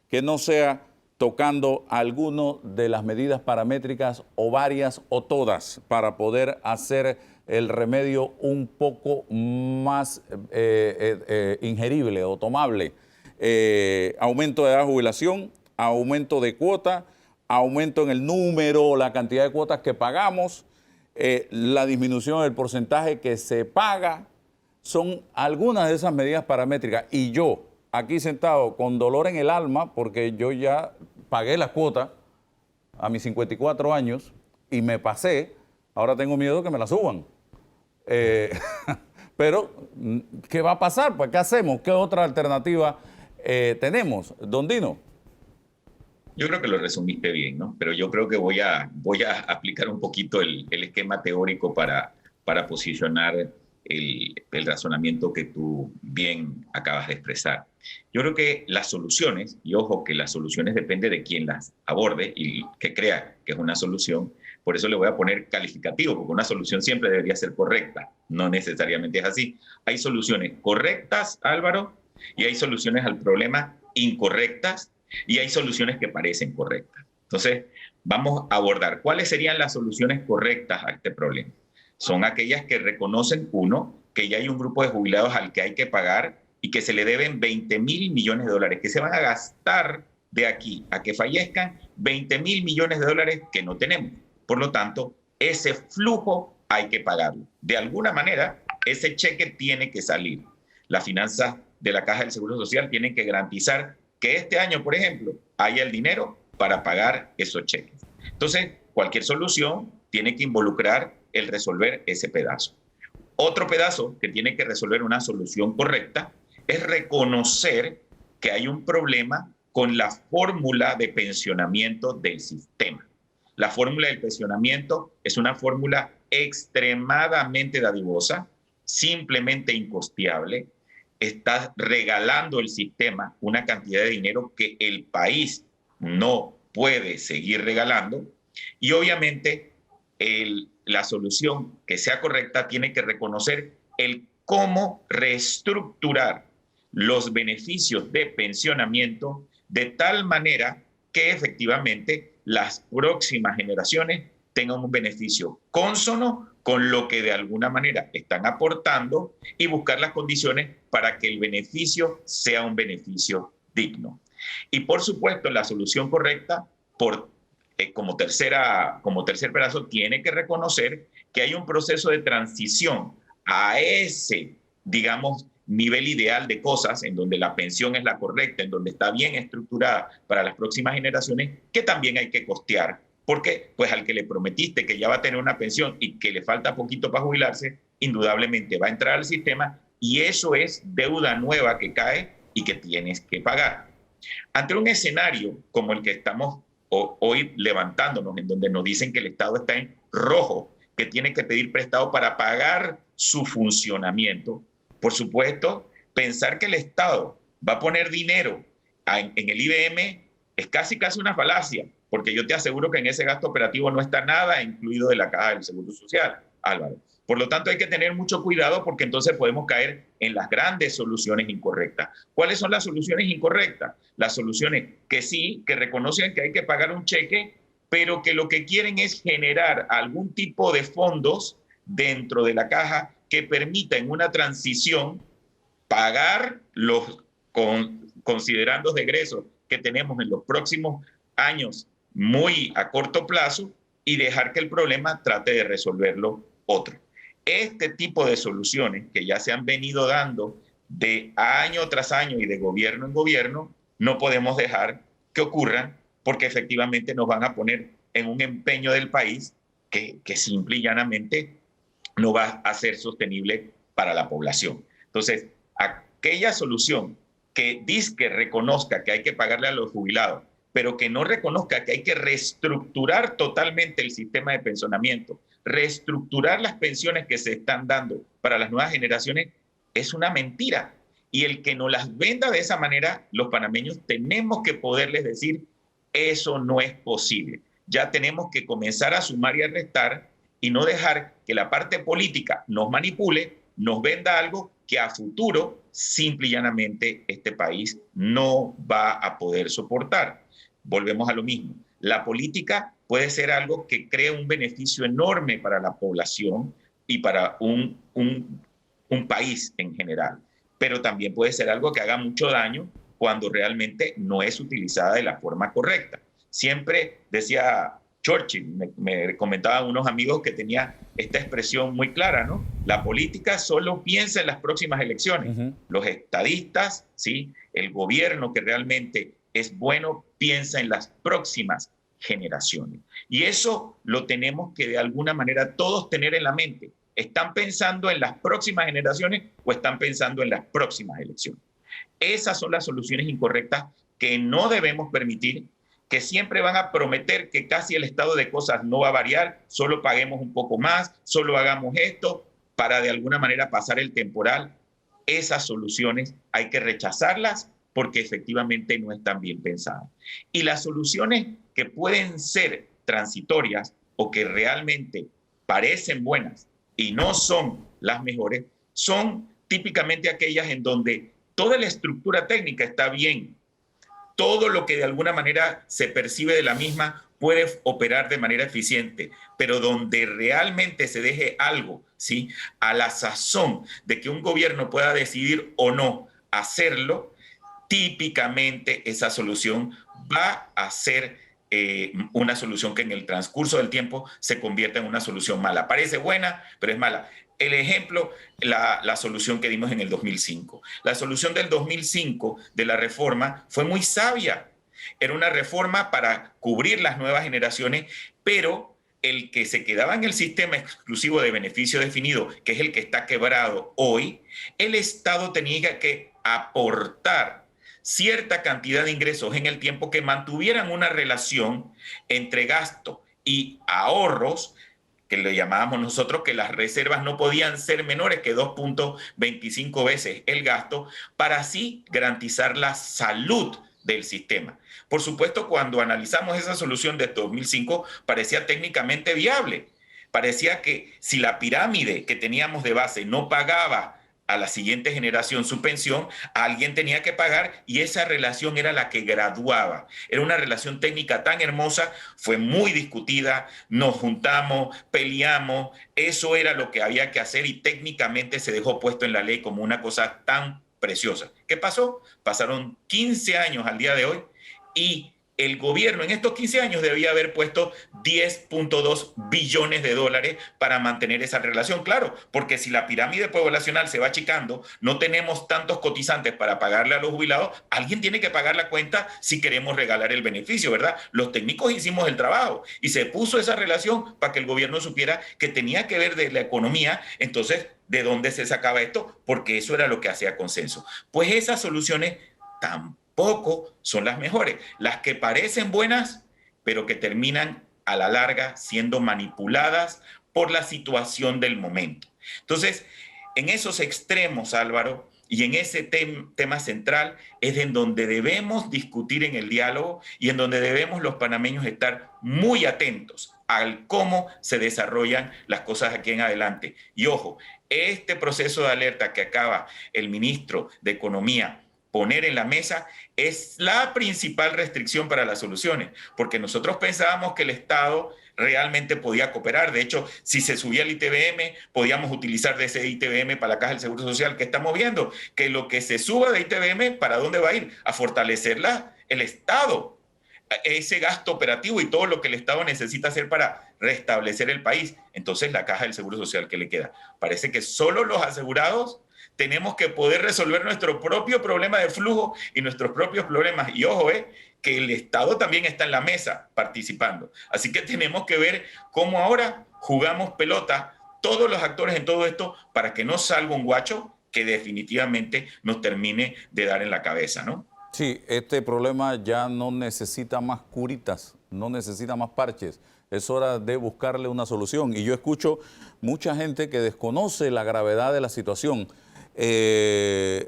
que no sea tocando alguno de las medidas paramétricas o varias o todas para poder hacer el remedio un poco más ingerible o tomable. Aumento de edad de jubilación, aumento de cuota, aumento en el número, la cantidad de cuotas que pagamos, la disminución del porcentaje que se paga, son algunas de esas medidas paramétricas. Y yo, aquí sentado con dolor en el alma, porque yo ya pagué la cuota a mis 54 años y me pasé, ahora tengo miedo que me la suban. Pero, ¿qué va a pasar? Pues, ¿qué hacemos? ¿Qué otra alternativa tenemos? Don Dino. Yo creo que lo resumiste bien, ¿no? Pero yo creo que voy a aplicar un poquito el esquema teórico para posicionar el razonamiento que tú bien acabas de expresar. Yo creo que las soluciones, y ojo que las soluciones depende de quien las aborde y que crea que es una solución, por eso le voy a poner calificativo, porque una solución siempre debería ser correcta, no necesariamente es así. Hay soluciones correctas, Álvaro, y hay soluciones al problema incorrectas, y hay soluciones que parecen correctas. Entonces, vamos a abordar cuáles serían las soluciones correctas a este problema. Son aquellas que reconocen, uno, que ya hay un grupo de jubilados al que hay que pagar y que se le deben 20.000 millones de dólares, que se van a gastar de aquí a que fallezcan 20.000 millones de dólares que no tenemos. Por lo tanto, ese flujo hay que pagarlo. De alguna manera, ese cheque tiene que salir. Las finanzas de la Caja del Seguro Social tienen que garantizar que este año, por ejemplo, haya el dinero para pagar esos cheques. Entonces, cualquier solución tiene que involucrar el resolver ese pedazo. Otro pedazo que tiene que resolver una solución correcta es reconocer que hay un problema con la fórmula de pensionamiento del sistema. La fórmula del pensionamiento es una fórmula extremadamente dadivosa, simplemente incosteable. Está regalando el sistema una cantidad de dinero que el país no puede seguir regalando y obviamente la solución que sea correcta tiene que reconocer el cómo reestructurar los beneficios de pensionamiento de tal manera que efectivamente las próximas generaciones tengan un beneficio cónsono con lo que de alguna manera están aportando y buscar las condiciones para que el beneficio sea un beneficio digno. Y por supuesto, la solución correcta, como tercer pedazo, tiene que reconocer que hay un proceso de transición a ese, digamos, nivel ideal de cosas en donde la pensión es la correcta, en donde está bien estructurada para las próximas generaciones, que también hay que costear. Porque pues al que le prometiste que ya va a tener una pensión y que le falta poquito para jubilarse, indudablemente va a entrar al sistema y eso es deuda nueva que cae y que tienes que pagar. Ante un escenario como el que estamos hoy levantándonos, en donde nos dicen que el Estado está en rojo, que tiene que pedir prestado para pagar su funcionamiento, por supuesto, pensar que el Estado va a poner dinero en el IBM es casi una falacia, porque yo te aseguro que en ese gasto operativo no está nada incluido de la Caja del Seguro Social, Álvaro. Por lo tanto, hay que tener mucho cuidado porque entonces podemos caer en las grandes soluciones incorrectas. ¿Cuáles son las soluciones incorrectas? Las soluciones que sí, que reconocen que hay que pagar un cheque, pero que lo que quieren es generar algún tipo de fondos dentro de la caja que permita en una transición pagar los considerandos de egresos que tenemos en los próximos años muy a corto plazo y dejar que el problema trate de resolverlo otro. Este tipo de soluciones que ya se han venido dando de año tras año y de gobierno en gobierno, no podemos dejar que ocurran porque efectivamente nos van a poner en un empeño del país que simple y llanamente no va a ser sostenible para la población. Entonces, aquella solución que reconozca que hay que pagarle a los jubilados, pero que no reconozca que hay que reestructurar totalmente el sistema de pensionamiento, reestructurar las pensiones que se están dando para las nuevas generaciones, es una mentira. Y el que nos las venda de esa manera, los panameños tenemos que poderles decir, eso no es posible. Ya tenemos que comenzar a sumar y a restar y no dejar que la parte política nos manipule, nos venda algo que a futuro simple y llanamente este país no va a poder soportar. Volvemos a lo mismo. La política puede ser algo que cree un beneficio enorme para la población y para un país en general, pero también puede ser algo que haga mucho daño cuando realmente no es utilizada de la forma correcta. Siempre decía Churchill, me comentaban unos amigos que tenía esta expresión muy clara, ¿no? La política solo piensa en las próximas elecciones. Los estadistas, ¿sí? El gobierno que realmente es bueno, piensa en las próximas generaciones. Y eso lo tenemos que de alguna manera todos tener en la mente. ¿Están pensando en las próximas generaciones o están pensando en las próximas elecciones? Esas son las soluciones incorrectas que no debemos permitir, que siempre van a prometer que casi el estado de cosas no va a variar, solo paguemos un poco más, solo hagamos esto para de alguna manera pasar el temporal. Esas soluciones hay que rechazarlas porque efectivamente no están bien pensadas. Y las soluciones que pueden ser transitorias o que realmente parecen buenas y no son las mejores, son típicamente aquellas en donde toda la estructura técnica está bien, todo lo que de alguna manera se percibe de la misma puede operar de manera eficiente, pero donde realmente se deje algo, ¿sí?, a la sazón de que un gobierno pueda decidir o no hacerlo, típicamente esa solución va a ser una solución que en el transcurso del tiempo se convierta en una solución mala. Parece buena, pero es mala. El ejemplo, la solución que dimos en el 2005. La solución del 2005 de la reforma fue muy sabia. Era una reforma para cubrir las nuevas generaciones, pero el que se quedaba en el sistema exclusivo de beneficio definido, que es el que está quebrado hoy, el Estado tenía que aportar cierta cantidad de ingresos en el tiempo que mantuvieran una relación entre gasto y ahorros, que le llamábamos nosotros que las reservas no podían ser menores que 2.25 veces el gasto, para así garantizar la salud del sistema. Por supuesto, cuando analizamos esa solución de 2005, parecía técnicamente viable. Parecía que si la pirámide que teníamos de base no pagaba a la siguiente generación su pensión, alguien tenía que pagar y esa relación era la que graduaba. Era una relación técnica tan hermosa, fue muy discutida, nos juntamos, peleamos, eso era lo que había que hacer y técnicamente se dejó puesto en la ley como una cosa tan preciosa. ¿Qué pasó? Pasaron 15 años al día de hoy y el gobierno en estos 15 años debía haber puesto 10.2 billones de dólares para mantener esa relación. Claro, porque si la pirámide poblacional se va achicando, no tenemos tantos cotizantes para pagarle a los jubilados, alguien tiene que pagar la cuenta si queremos regalar el beneficio, ¿verdad? Los técnicos hicimos el trabajo y se puso esa relación para que el gobierno supiera que tenía que ver de la economía. Entonces, ¿de dónde se sacaba esto? Porque eso era lo que hacía consenso. Pues esas soluciones tampoco son las mejores, las que parecen buenas, pero que terminan a la larga siendo manipuladas por la situación del momento. Entonces, en esos extremos, Álvaro, y en ese tema central es en donde debemos discutir en el diálogo y en donde debemos los panameños estar muy atentos al cómo se desarrollan las cosas aquí en adelante. Y ojo, este proceso de alerta que acaba el ministro de Economía poner en la mesa es la principal restricción para las soluciones, porque nosotros pensábamos que el Estado realmente podía cooperar. De hecho, si se subía el ITBM, podíamos utilizar de ese ITBM para la Caja del Seguro Social. ¿Qué estamos viendo? Que lo que se suba de ITBM, ¿para dónde va a ir? A fortalecer el Estado, ese gasto operativo y todo lo que el Estado necesita hacer para restablecer el país. Entonces, la Caja del Seguro Social, ¿qué le queda? Parece que solo los asegurados tenemos que poder resolver nuestro propio problema de flujo y nuestros propios problemas. Y ojo, que el Estado también está en la mesa participando. Así que tenemos que ver cómo ahora jugamos pelota todos los actores en todo esto para que no salga un guacho que definitivamente nos termine de dar en la cabeza, ¿no? Sí, este problema ya no necesita más curitas, no necesita más parches. Es hora de buscarle una solución. Y yo escucho mucha gente que desconoce la gravedad de la situación.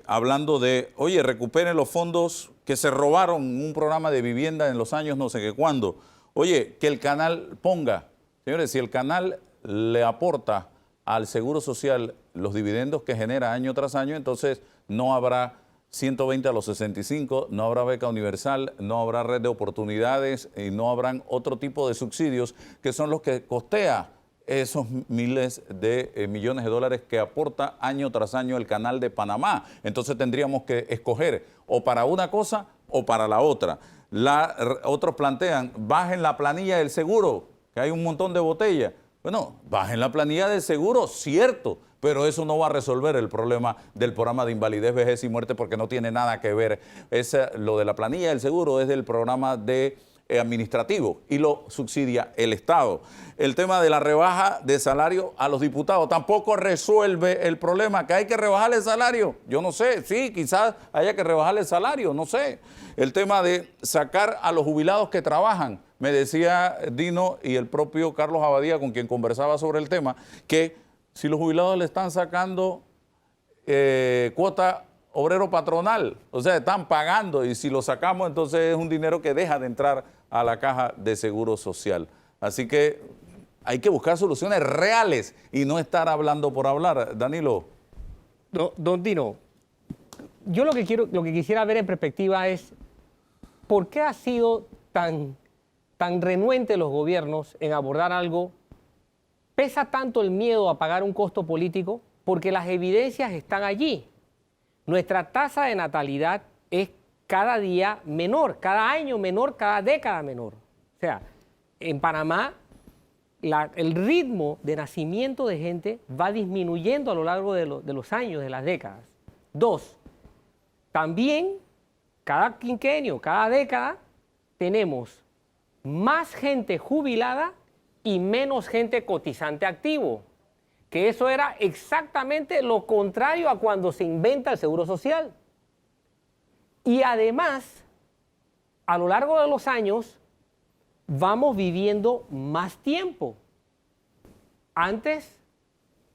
hablando de, oye, recuperen los fondos que se robaron en un programa de vivienda en los años no sé qué cuándo. Oye, que el canal ponga, señores, si el canal le aporta al Seguro Social los dividendos que genera año tras año, entonces no habrá 120 a los 65, no habrá beca universal, no habrá red de oportunidades y no habrán otro tipo de subsidios que son los que costea esos miles de millones de dólares que aporta año tras año el Canal de Panamá. Entonces tendríamos que escoger o para una cosa o para la otra. Otros plantean, bajen la planilla del seguro, que hay un montón de botellas. Bueno, bajen la planilla del seguro, cierto, pero eso no va a resolver el problema del programa de invalidez, vejez y muerte porque no tiene nada que ver. Lo de la planilla del seguro es del programa de administrativo y lo subsidia el Estado. El tema de la rebaja de salario a los diputados tampoco resuelve el problema, que hay que rebajar el salario. Yo no sé, sí, quizás haya que rebajar el salario, no sé. El tema de sacar a los jubilados que trabajan. Me decía Dino y el propio Carlos Abadía, con quien conversaba sobre el tema, que si los jubilados le están sacando cuota obrero patronal, o sea, están pagando y si lo sacamos entonces es un dinero que deja de entrar a la caja de seguro social. Así que hay que buscar soluciones reales y no estar hablando por hablar. Danilo. Don Dino, yo lo que quisiera ver en perspectiva es ¿por qué ha sido tan renuente los gobiernos en abordar algo? ¿Pesa tanto el miedo a pagar un costo político? Porque las evidencias están allí. Nuestra tasa de natalidad es cada día menor, cada año menor, cada década menor. O sea, en Panamá el ritmo de nacimiento de gente va disminuyendo a lo largo de los años, de las décadas. 2, también cada quinquenio, cada década, tenemos más gente jubilada y menos gente cotizante activo, que eso era exactamente lo contrario a cuando se inventa el Seguro Social. Y además, a lo largo de los años, vamos viviendo más tiempo. Antes,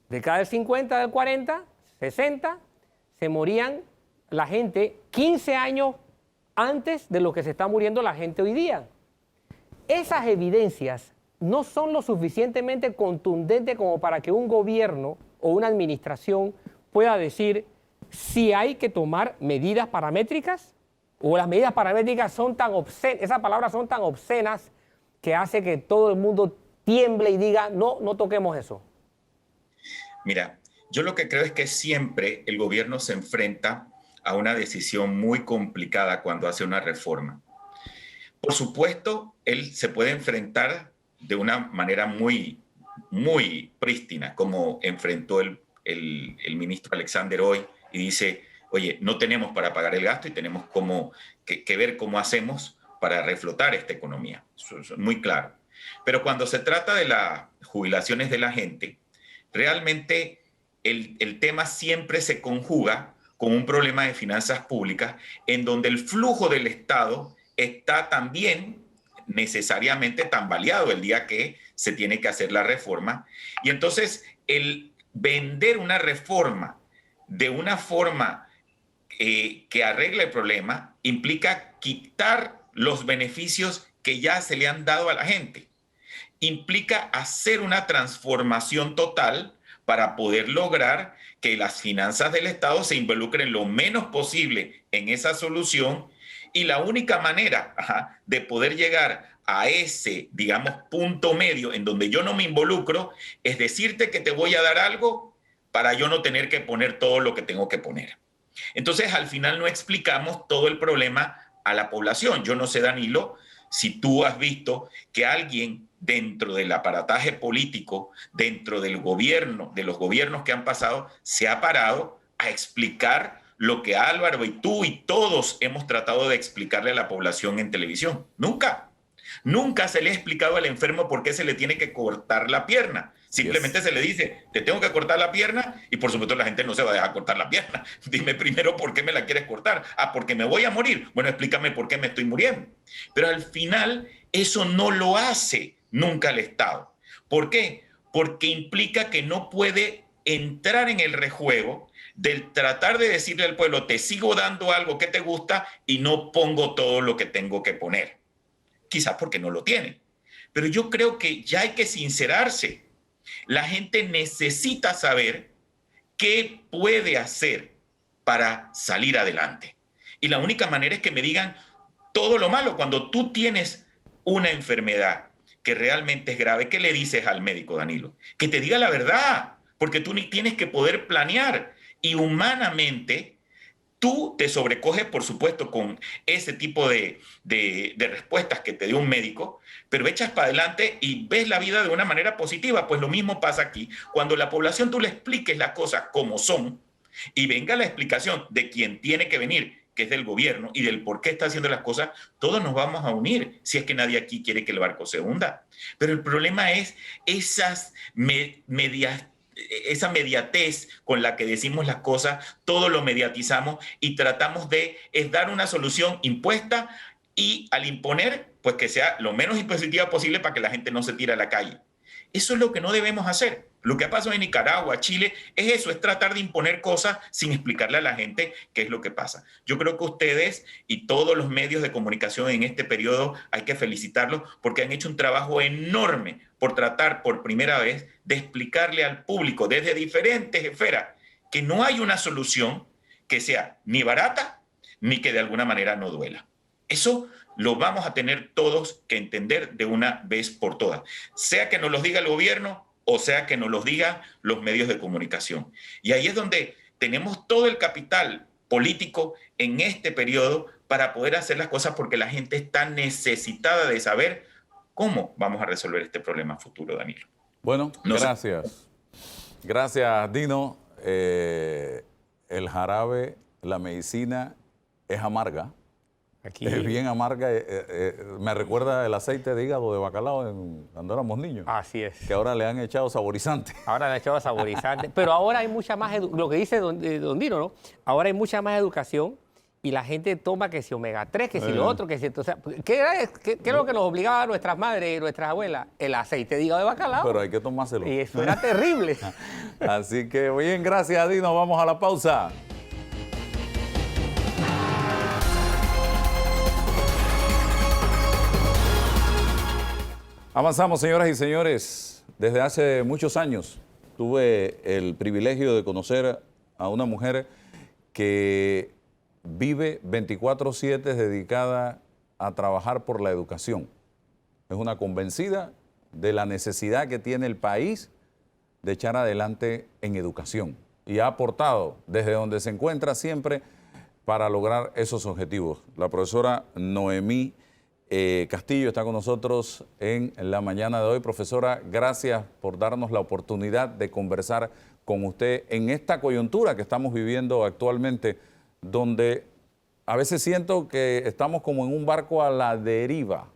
década del 50, del 40, 60, se morían la gente 15 años antes de lo que se está muriendo la gente hoy día. Esas evidencias no son lo suficientemente contundentes como para que un gobierno o una administración pueda decir si hay que tomar medidas paramétricas o las medidas paramétricas son tan obscenas, esas palabras son tan obscenas que hace que todo el mundo tiemble y diga no toquemos eso. Mira, yo lo que creo es que siempre el gobierno se enfrenta a una decisión muy complicada cuando hace una reforma. Por supuesto, él se puede enfrentar de una manera muy prístina, como enfrentó el ministro Alexander hoy, y dice, oye, no tenemos para pagar el gasto y tenemos que ver cómo hacemos para reflotar esta economía. Eso es muy claro. Pero cuando se trata de las jubilaciones de la gente, realmente el tema siempre se conjuga con un problema de finanzas públicas en donde el flujo del Estado está también necesariamente tambaleado el día que se tiene que hacer la reforma. Y entonces el vender una reforma de una forma que arregle el problema implica quitar los beneficios que ya se le han dado a la gente. Implica hacer una transformación total para poder lograr que las finanzas del Estado se involucren lo menos posible en esa solución. Y la única manera de poder llegar a ese, digamos, punto medio en donde yo no me involucro es decirte que te voy a dar algo para yo no tener que poner todo lo que tengo que poner. Entonces, al final no explicamos todo el problema a la población. Yo no sé, Danilo, si tú has visto que alguien dentro del aparataje político, dentro del gobierno, de los gobiernos que han pasado, se ha parado a explicar lo que Álvaro y tú y todos hemos tratado de explicarle a la población en televisión. Nunca se le ha explicado al enfermo por qué se le tiene que cortar la pierna. Simplemente se le dice, te tengo que cortar la pierna, y por supuesto la gente no se va a dejar cortar la pierna. Dime primero por qué me la quieres cortar. Porque me voy a morir. Bueno, explícame por qué me estoy muriendo. Pero al final eso no lo hace nunca el Estado. ¿Por qué? Porque implica que no puede entrar en el rejuego del tratar de decirle al pueblo, te sigo dando algo que te gusta y no pongo todo lo que tengo que poner. Quizás porque no lo tienen. Pero yo creo que ya hay que sincerarse. La gente necesita saber qué puede hacer para salir adelante. Y la única manera es que me digan todo lo malo. Cuando tú tienes una enfermedad que realmente es grave, ¿qué le dices al médico, Danilo? Que te diga la verdad, porque tú tienes que poder planear. Y humanamente, tú te sobrecoges, por supuesto, con ese tipo de respuestas que te dio un médico, pero echas para adelante y ves la vida de una manera positiva. Pues lo mismo pasa aquí. Cuando a la población tú le expliques las cosas como son y venga la explicación de quien tiene que venir, que es del gobierno, y del por qué está haciendo las cosas, todos nos vamos a unir, si es que nadie aquí quiere que el barco se hunda. Pero el problema es esa mediatez con la que decimos las cosas, todo lo mediatizamos y tratamos de dar una solución impuesta, y al imponer, pues que sea lo menos impositiva posible para que la gente no se tire a la calle. Eso es lo que no debemos hacer. Lo que ha pasado en Nicaragua, Chile, es eso, es tratar de imponer cosas sin explicarle a la gente qué es lo que pasa. Yo creo que ustedes y todos los medios de comunicación en este periodo hay que felicitarlos porque han hecho un trabajo enorme por tratar por primera vez de explicarle al público desde diferentes esferas que no hay una solución que sea ni barata ni que de alguna manera no duela. Eso lo vamos a tener todos que entender de una vez por todas, sea que nos los diga el gobierno o sea que nos los digan los medios de comunicación. Y ahí es donde tenemos todo el capital político en este periodo para poder hacer las cosas, porque la gente está necesitada de saber cómo vamos a resolver este problema futuro, Danilo. Bueno, gracias. Gracias, Dino. El jarabe, la medicina es amarga. Aquí. Es bien amarga. Me recuerda el aceite de hígado de bacalao cuando éramos niños. Así es. Que ahora le han echado saborizante. Ahora le han echado saborizante. Pero ahora hay mucha más, lo que dice don Dino, ¿no? Ahora hay mucha más educación y la gente toma que si omega 3, que si lo otro, que si... O sea, ¿qué es lo que nos obligaba a nuestras madres y nuestras abuelas? El aceite de hígado de bacalao. Pero hay que tomárselo. Y eso era terrible. Así que bien, gracias, Dino. Vamos a la pausa. Avanzamos, señoras y señores. Desde hace muchos años tuve el privilegio de conocer a una mujer que vive 24/7 dedicada a trabajar por la educación. Es una convencida de la necesidad que tiene el país de echar adelante en educación y ha aportado desde donde se encuentra siempre para lograr esos objetivos. La profesora Noemí Castillo está con nosotros en la mañana de hoy. Profesora, gracias por darnos la oportunidad de conversar con usted en esta coyuntura que estamos viviendo actualmente, donde a veces siento que estamos como en un barco a la deriva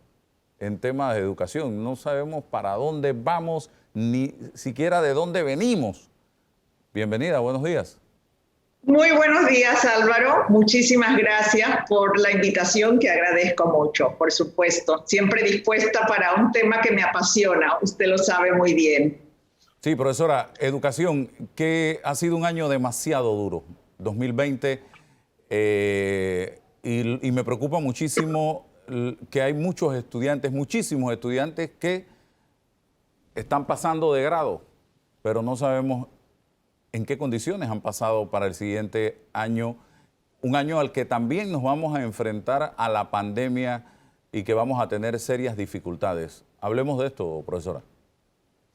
en temas de educación. No sabemos para dónde vamos, ni siquiera de dónde venimos. Bienvenida, buenos días. Muy buenos días, Álvaro. Muchísimas gracias por la invitación, que agradezco mucho, por supuesto. Siempre dispuesta para un tema que me apasiona, usted lo sabe muy bien. Sí, profesora, educación, que ha sido un año demasiado duro, 2020, y me preocupa muchísimo que hay muchos estudiantes, muchísimos estudiantes que están pasando de grado, pero no sabemos en qué condiciones han pasado para el siguiente año, un año al que también nos vamos a enfrentar a la pandemia y que vamos a tener serias dificultades. Hablemos de esto, profesora.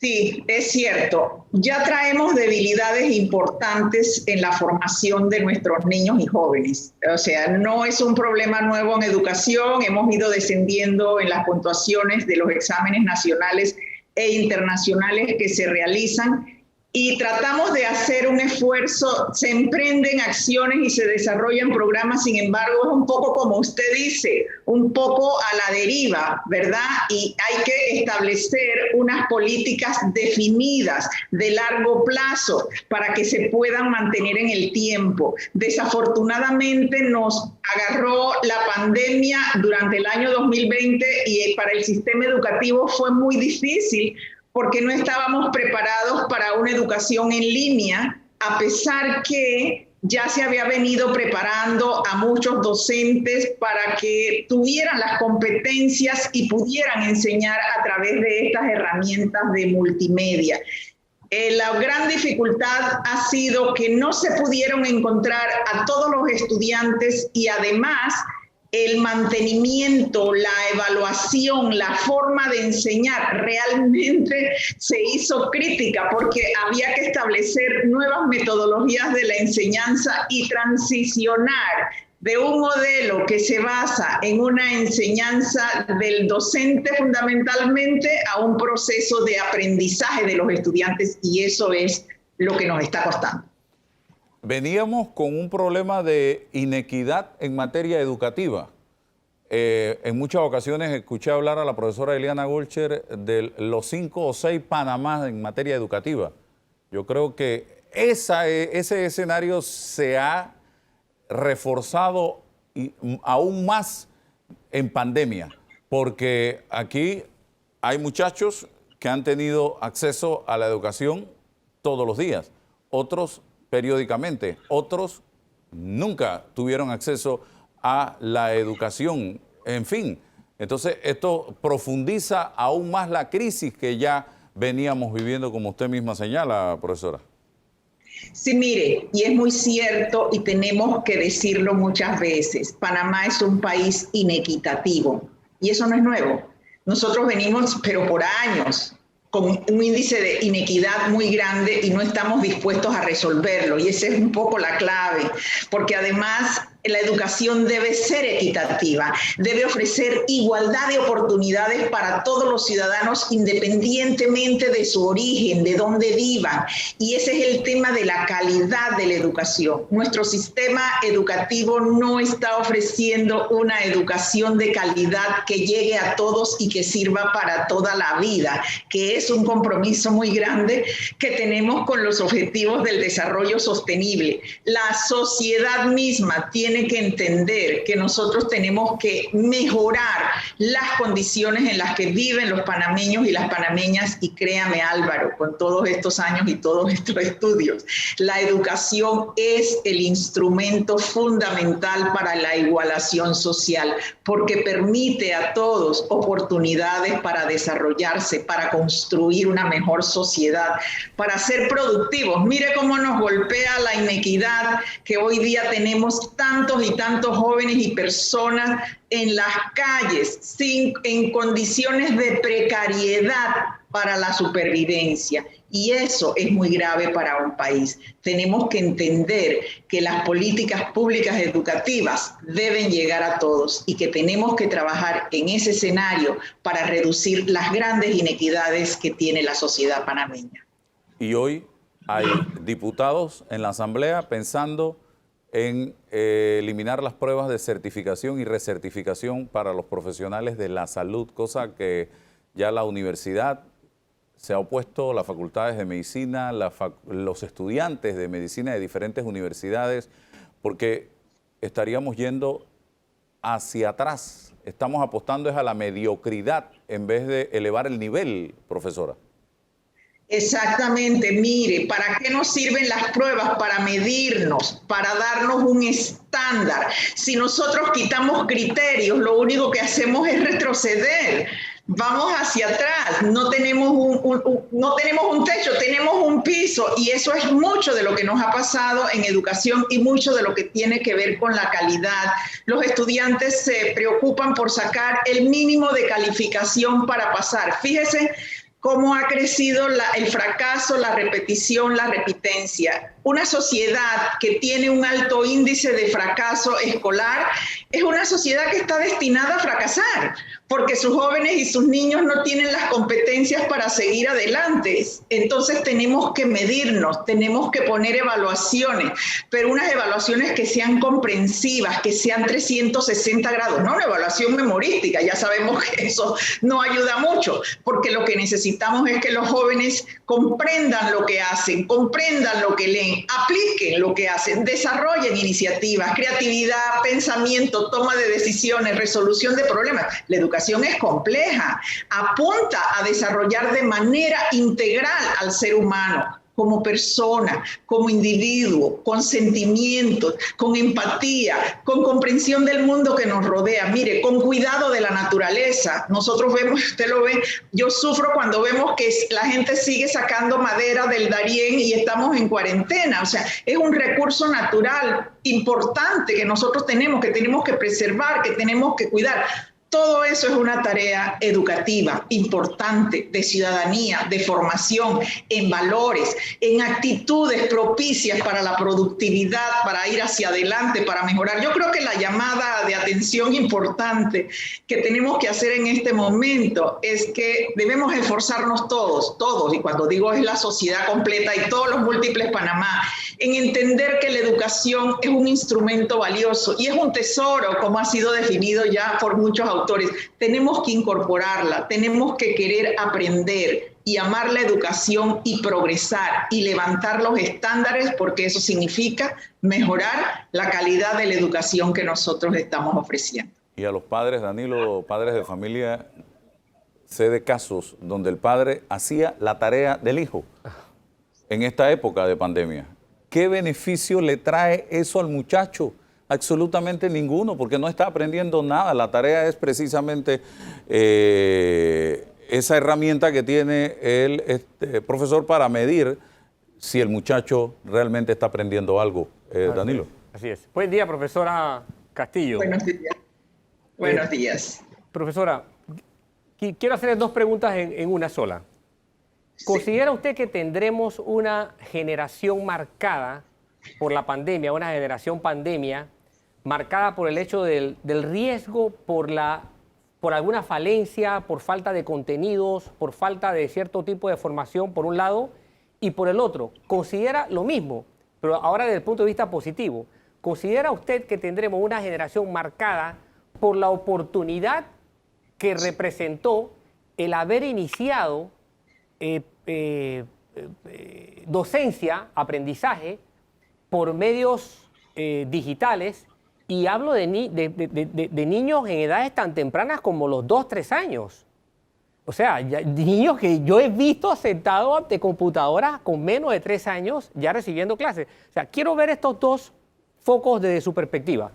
Sí, es cierto. Ya traemos debilidades importantes en la formación de nuestros niños y jóvenes. O sea, no es un problema nuevo en educación. Hemos ido descendiendo en las puntuaciones de los exámenes nacionales e internacionales que se realizan. Y tratamos de hacer un esfuerzo, se emprenden acciones y se desarrollan programas, sin embargo, es un poco como usted dice, un poco a la deriva, ¿verdad? Y hay que establecer unas políticas definidas de largo plazo para que se puedan mantener en el tiempo. Desafortunadamente nos agarró la pandemia durante el año 2020 y para el sistema educativo fue muy difícil, porque no estábamos preparados para una educación en línea a pesar que ya se había venido preparando a muchos docentes para que tuvieran las competencias y pudieran enseñar a través de estas herramientas de multimedia. La gran dificultad ha sido que no se pudieron encontrar a todos los estudiantes y además el mantenimiento, la evaluación, la forma de enseñar realmente se hizo crítica porque había que establecer nuevas metodologías de la enseñanza y transicionar de un modelo que se basa en una enseñanza del docente fundamentalmente a un proceso de aprendizaje de los estudiantes, y eso es lo que nos está costando. Veníamos con un problema de inequidad en materia educativa. En muchas ocasiones escuché hablar a la profesora Eliana Golcher de los 5 o 6 Panamás en materia educativa. Yo creo que ese escenario se ha reforzado aún más en pandemia, porque aquí hay muchachos que han tenido acceso a la educación todos los días, otros periódicamente, otros nunca tuvieron acceso a la educación, en fin. Entonces esto profundiza aún más la crisis que ya veníamos viviendo, como usted misma señala, profesora. Sí, mire, y es muy cierto y tenemos que decirlo muchas veces, Panamá es un país inequitativo y eso no es nuevo. Nosotros venimos, pero por años, con un índice de inequidad muy grande y no estamos dispuestos a resolverlo. Y esa es un poco la clave, porque además la educación debe ser equitativa, debe ofrecer igualdad de oportunidades para todos los ciudadanos independientemente de su origen, de dónde vivan. Y ese es el tema de la calidad de la educación. Nuestro sistema educativo no está ofreciendo una educación de calidad que llegue a todos y que sirva para toda la vida, que es un compromiso muy grande que tenemos con los objetivos del desarrollo sostenible. La sociedad misma tiene que entender que nosotros tenemos que mejorar las condiciones en las que viven los panameños y las panameñas, y créame, Álvaro, con todos estos años y todos estos estudios, la educación es el instrumento fundamental para la igualación social, porque permite a todos oportunidades para desarrollarse, para construir una mejor sociedad, para ser productivos. Mire cómo nos golpea la inequidad, que hoy día tenemos tantos y tantos jóvenes y personas en las calles, en condiciones de precariedad para la supervivencia. Y eso es muy grave para un país. Tenemos que entender que las políticas públicas educativas deben llegar a todos y que tenemos que trabajar en ese escenario para reducir las grandes inequidades que tiene la sociedad panameña. Y hoy hay diputados en la Asamblea pensando en eliminar las pruebas de certificación y recertificación para los profesionales de la salud, cosa que ya la universidad se ha opuesto, las facultades de medicina, los estudiantes de medicina de diferentes universidades, porque estaríamos yendo hacia atrás. Estamos apostando es a la mediocridad en vez de elevar el nivel, profesora. Exactamente, mire, ¿para qué nos sirven las pruebas? Para medirnos, para darnos un estándar. Si nosotros quitamos criterios, lo único que hacemos es retroceder. Vamos hacia atrás, no tenemos un techo, tenemos un piso, y eso es mucho de lo que nos ha pasado en educación y mucho de lo que tiene que ver con la calidad. Los estudiantes se preocupan por sacar el mínimo de calificación para pasar. Fíjese cómo ha crecido el fracaso, la repetición, la repitencia. Una sociedad que tiene un alto índice de fracaso escolar es una sociedad que está destinada a fracasar, porque sus jóvenes y sus niños no tienen las competencias para seguir adelante. Entonces tenemos que medirnos, tenemos que poner evaluaciones, pero unas evaluaciones que sean comprensivas, que sean 360 grados, no una evaluación memorística. Ya sabemos que eso no ayuda mucho, porque lo que necesitamos es que los jóvenes comprendan lo que hacen, comprendan lo que leen, apliquen lo que hacen, desarrollen iniciativas, creatividad, pensamiento, toma de decisiones, resolución de problemas. La educación es compleja, apunta a desarrollar de manera integral al ser humano. como persona, como individuo, con sentimientos, con empatía, con comprensión del mundo que nos rodea. Mire, con cuidado de la naturaleza. Nosotros vemos, usted lo ve, yo sufro cuando vemos que la gente sigue sacando madera del Darién y estamos en cuarentena. O sea, es un recurso natural importante que nosotros tenemos que preservar, que tenemos que cuidar. Todo eso es una tarea educativa importante, de ciudadanía, de formación, en valores, en actitudes propicias para la productividad, para ir hacia adelante, para mejorar. Yo creo que la llamada de atención importante que tenemos que hacer en este momento es que debemos esforzarnos todos, y cuando digo es la sociedad completa y todos los múltiples Panamá, en entender que la educación es un instrumento valioso y es un tesoro, como ha sido definido ya por muchos autores. Tenemos que incorporarla, tenemos que querer aprender y amar la educación y progresar y levantar los estándares, porque eso significa mejorar la calidad de la educación que nosotros estamos ofreciendo. Y a los padres, Danilo, padres de familia, sé de casos donde el padre hacía la tarea del hijo en esta época de pandemia. ¿Qué beneficio le trae eso al muchacho? Absolutamente ninguno, porque no está aprendiendo nada. La tarea es precisamente esa herramienta que tiene el profesor para medir si el muchacho realmente está aprendiendo algo. Danilo. Así es. Buen día, profesora Castillo. Buenos días. Buenos días. Profesora, quiero hacerle dos preguntas en una sola. ¿Considera usted que tendremos una generación marcada por la pandemia, una generación pandemia, marcada por el hecho del riesgo, por alguna falencia, por falta de contenidos, por falta de cierto tipo de formación, por un lado, y por el otro? ¿Considera lo mismo, pero ahora desde el punto de vista positivo? ¿Considera usted que tendremos una generación marcada por la oportunidad que representó el haber iniciado docencia, aprendizaje, por medios digitales? Y hablo de niños en edades tan tempranas como los 2, 3 años. O sea, niños que yo he visto sentados ante computadoras con menos de 3 años ya recibiendo clases. O sea, quiero ver estos dos focos desde su perspectiva.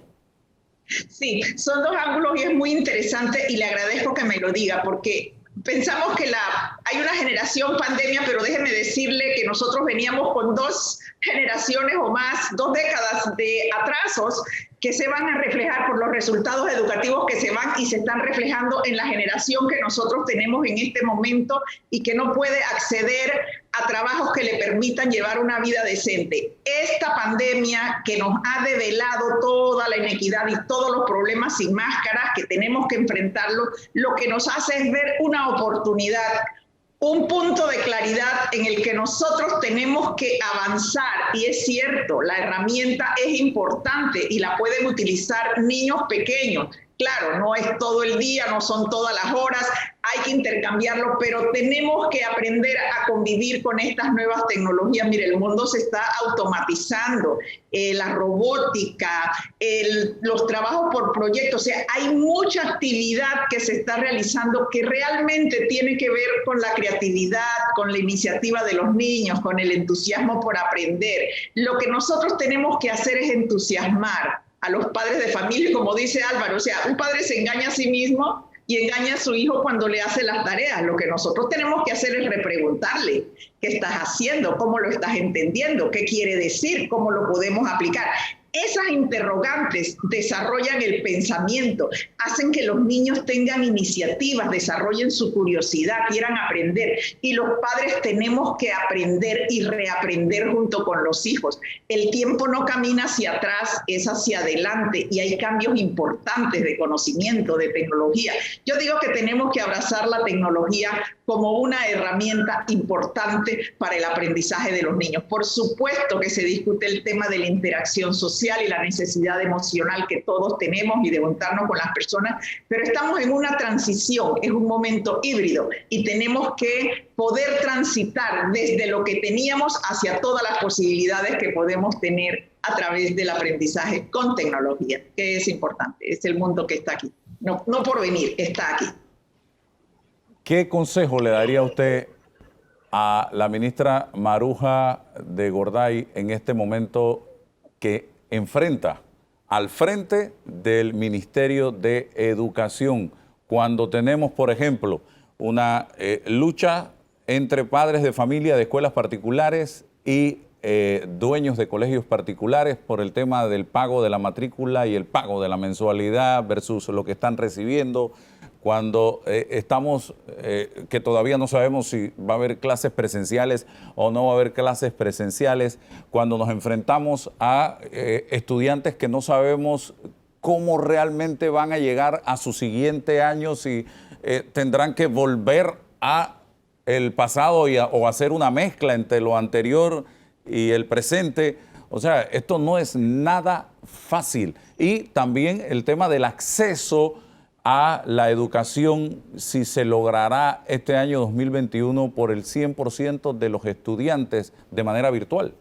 Sí, son dos ángulos y es muy interesante y le agradezco que me lo diga, porque pensamos que hay una generación pandemia, pero déjeme decirle que nosotros veníamos con 2 generaciones o más, 2 décadas de atrasos que se van a reflejar por los resultados educativos que se van y se están reflejando en la generación que nosotros tenemos en este momento y que no puede acceder a trabajos que le permitan llevar una vida decente. Esta pandemia que nos ha develado toda la inequidad y todos los problemas sin máscaras que tenemos que enfrentarlos, lo que nos hace es ver una oportunidad, un punto de claridad en el que nosotros tenemos que avanzar. Y es cierto, la herramienta es importante y la pueden utilizar niños pequeños. Claro, no es todo el día, no son todas las horas, hay que intercambiarlo, pero tenemos que aprender a convivir con estas nuevas tecnologías. Mire, el mundo se está automatizando, la robótica, los trabajos por proyectos, o sea, hay mucha actividad que se está realizando que realmente tiene que ver con la creatividad, con la iniciativa de los niños, con el entusiasmo por aprender. Lo que nosotros tenemos que hacer es entusiasmar a los padres de familia, como dice Álvaro. O sea, un padre se engaña a sí mismo y engaña a su hijo cuando le hace las tareas. Lo que nosotros tenemos que hacer es repreguntarle qué estás haciendo, cómo lo estás entendiendo, qué quiere decir, cómo lo podemos aplicar. Esas interrogantes desarrollan el pensamiento, hacen que los niños tengan iniciativas, desarrollen su curiosidad, quieran aprender. Y los padres tenemos que aprender y reaprender junto con los hijos. El tiempo no camina hacia atrás, es hacia adelante y hay cambios importantes de conocimiento, de tecnología. Yo digo que tenemos que abrazar la tecnología como una herramienta importante para el aprendizaje de los niños. Por supuesto que se discute el tema de la interacción social y la necesidad emocional que todos tenemos y de juntarnos con las personas, pero estamos en una transición, es un momento híbrido y tenemos que poder transitar desde lo que teníamos hacia todas las posibilidades que podemos tener a través del aprendizaje con tecnología, que es importante, es el mundo que está aquí, no por venir, está aquí. ¿Qué consejo le daría usted a la ministra Maruja de Gorday en este momento que enfrenta al frente del Ministerio de Educación, cuando tenemos, por ejemplo, una lucha entre padres de familia de escuelas particulares y dueños de colegios particulares por el tema del pago de la matrícula y el pago de la mensualidad versus lo que están recibiendo, cuando estamos, que todavía no sabemos si va a haber clases presenciales o no va a haber clases presenciales, cuando nos enfrentamos a estudiantes que no sabemos cómo realmente van a llegar a su siguiente año, si tendrán que volver a el pasado o hacer una mezcla entre lo anterior y el presente. O sea, esto no es nada fácil. Y también el tema del acceso a la educación, si se logrará este año 2021 por el 100% de los estudiantes de manera virtual.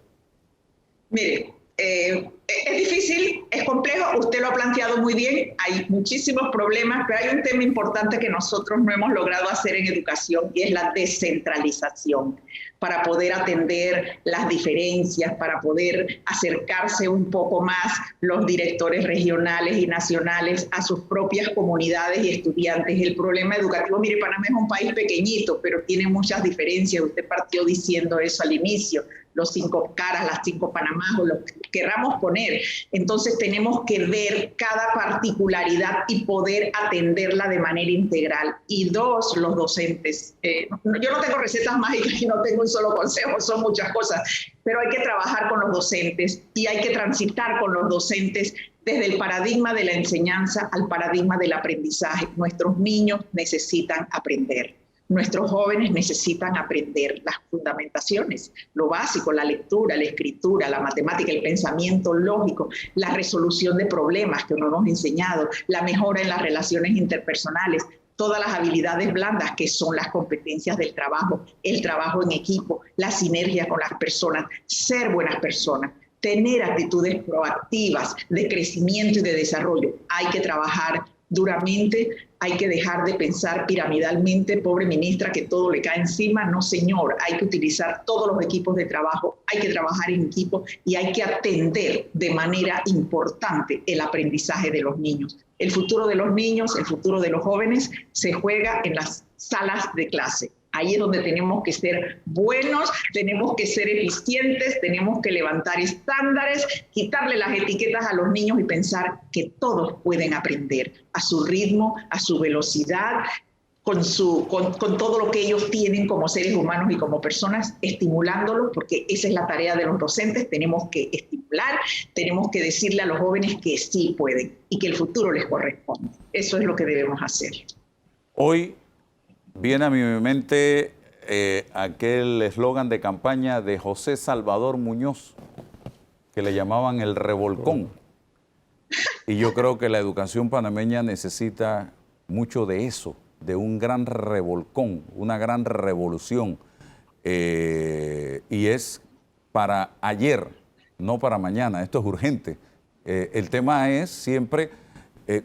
Mire, es difícil, es complejo, usted lo ha planteado muy bien, hay muchísimos problemas, pero hay un tema importante que nosotros no hemos logrado hacer en educación y es la descentralización, para poder atender las diferencias, para poder acercarse un poco más los directores regionales y nacionales a sus propias comunidades y estudiantes. El problema educativo, mire, Panamá es un país pequeñito, pero tiene muchas diferencias, usted partió diciendo eso al inicio, los 5 caras, las 5 Panamás, o lo que queramos poner. Entonces tenemos que ver cada particularidad y poder atenderla de manera integral. Y 2, los docentes. Yo no tengo recetas mágicas y no tengo un solo consejo, son muchas cosas, pero hay que trabajar con los docentes y hay que transitar con los docentes desde el paradigma de la enseñanza al paradigma del aprendizaje. Nuestros niños necesitan aprender. Nuestros jóvenes necesitan aprender las fundamentaciones, lo básico, la lectura, la escritura, la matemática, el pensamiento lógico, la resolución de problemas que nos hemos enseñado, la mejora en las relaciones interpersonales, todas las habilidades blandas que son las competencias del trabajo, el trabajo en equipo, la sinergia con las personas, ser buenas personas, tener actitudes proactivas de crecimiento y de desarrollo. Hay que trabajar duramente, hay que dejar de pensar piramidalmente, pobre ministra, que todo le cae encima. No, señor, hay que utilizar todos los equipos de trabajo, hay que trabajar en equipo y hay que atender de manera importante el aprendizaje de los niños. El futuro de los niños, el futuro de los jóvenes se juega en las salas de clase. Ahí es donde tenemos que ser buenos, tenemos que ser eficientes, tenemos que levantar estándares, quitarle las etiquetas a los niños y pensar que todos pueden aprender a su ritmo, a su velocidad, con todo lo que ellos tienen como seres humanos y como personas, estimulándolos, porque esa es la tarea de los docentes. Tenemos que estimular, tenemos que decirle a los jóvenes que sí pueden y que el futuro les corresponde. Eso es lo que debemos hacer. Hoy viene a mi mente aquel eslogan de campaña de José Salvador Muñoz, que le llamaban el revolcón. Y yo creo que la educación panameña necesita mucho de eso, de un gran revolcón, una gran revolución. Y es para ayer, no para mañana. Esto es urgente. El tema es siempre...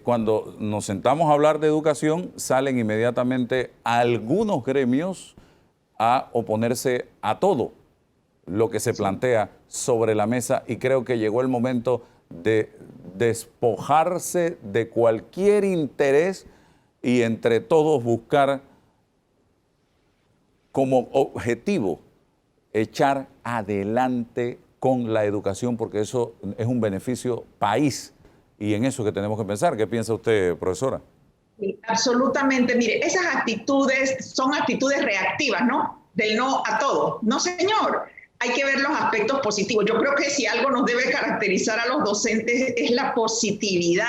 cuando nos sentamos a hablar de educación, salen inmediatamente algunos gremios a oponerse a todo lo que se plantea sobre la mesa, y creo que llegó el momento de despojarse de cualquier interés y entre todos buscar como objetivo echar adelante con la educación, porque eso es un beneficio país. Y en eso que tenemos que pensar. ¿Qué piensa usted, profesora? Sí, absolutamente. Mire, esas actitudes son actitudes reactivas, ¿no? Del no a todo. No, señor. Hay que ver los aspectos positivos. Yo creo que si algo nos debe caracterizar a los docentes es la positividad,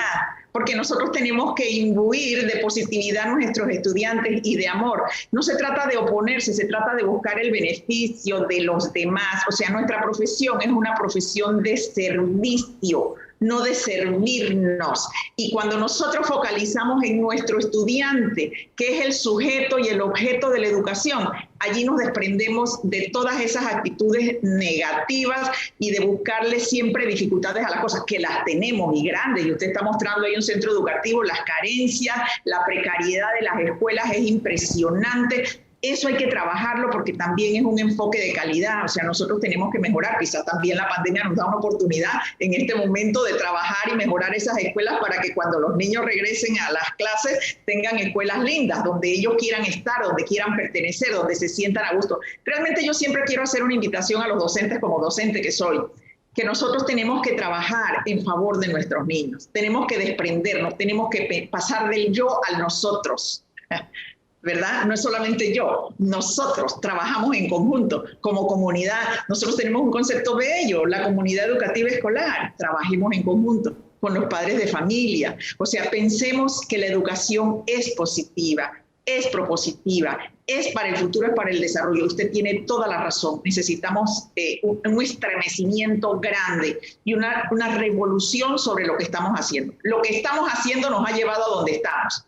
porque nosotros tenemos que imbuir de positividad a nuestros estudiantes y de amor. No se trata de oponerse, se trata de buscar el beneficio de los demás. O sea, nuestra profesión es una profesión de servicio, no de servirnos. Y cuando nosotros focalizamos en nuestro estudiante, que es el sujeto y el objeto de la educación, allí nos desprendemos de todas esas actitudes negativas y de buscarle siempre dificultades a las cosas, que las tenemos y grandes. Y usted está mostrando ahí un centro educativo, las carencias, la precariedad de las escuelas es impresionante. Eso hay que trabajarlo porque también es un enfoque de calidad, o sea, nosotros tenemos que mejorar, quizás también la pandemia nos da una oportunidad en este momento de trabajar y mejorar esas escuelas para que cuando los niños regresen a las clases tengan escuelas lindas, donde ellos quieran estar, donde quieran pertenecer, donde se sientan a gusto. Realmente yo siempre quiero hacer una invitación a los docentes como docente que soy, que nosotros tenemos que trabajar en favor de nuestros niños, tenemos que desprendernos, tenemos que pasar del yo al nosotros, ¿verdad? No es solamente yo, nosotros trabajamos en conjunto, como comunidad. Nosotros tenemos un concepto bello, la comunidad educativa escolar, trabajemos en conjunto con los padres de familia. O sea, pensemos que la educación es positiva, es propositiva, es para el futuro, es para el desarrollo. Usted tiene toda la razón. Necesitamos un estremecimiento grande y una revolución sobre lo que estamos haciendo. Lo que estamos haciendo nos ha llevado a donde estamos.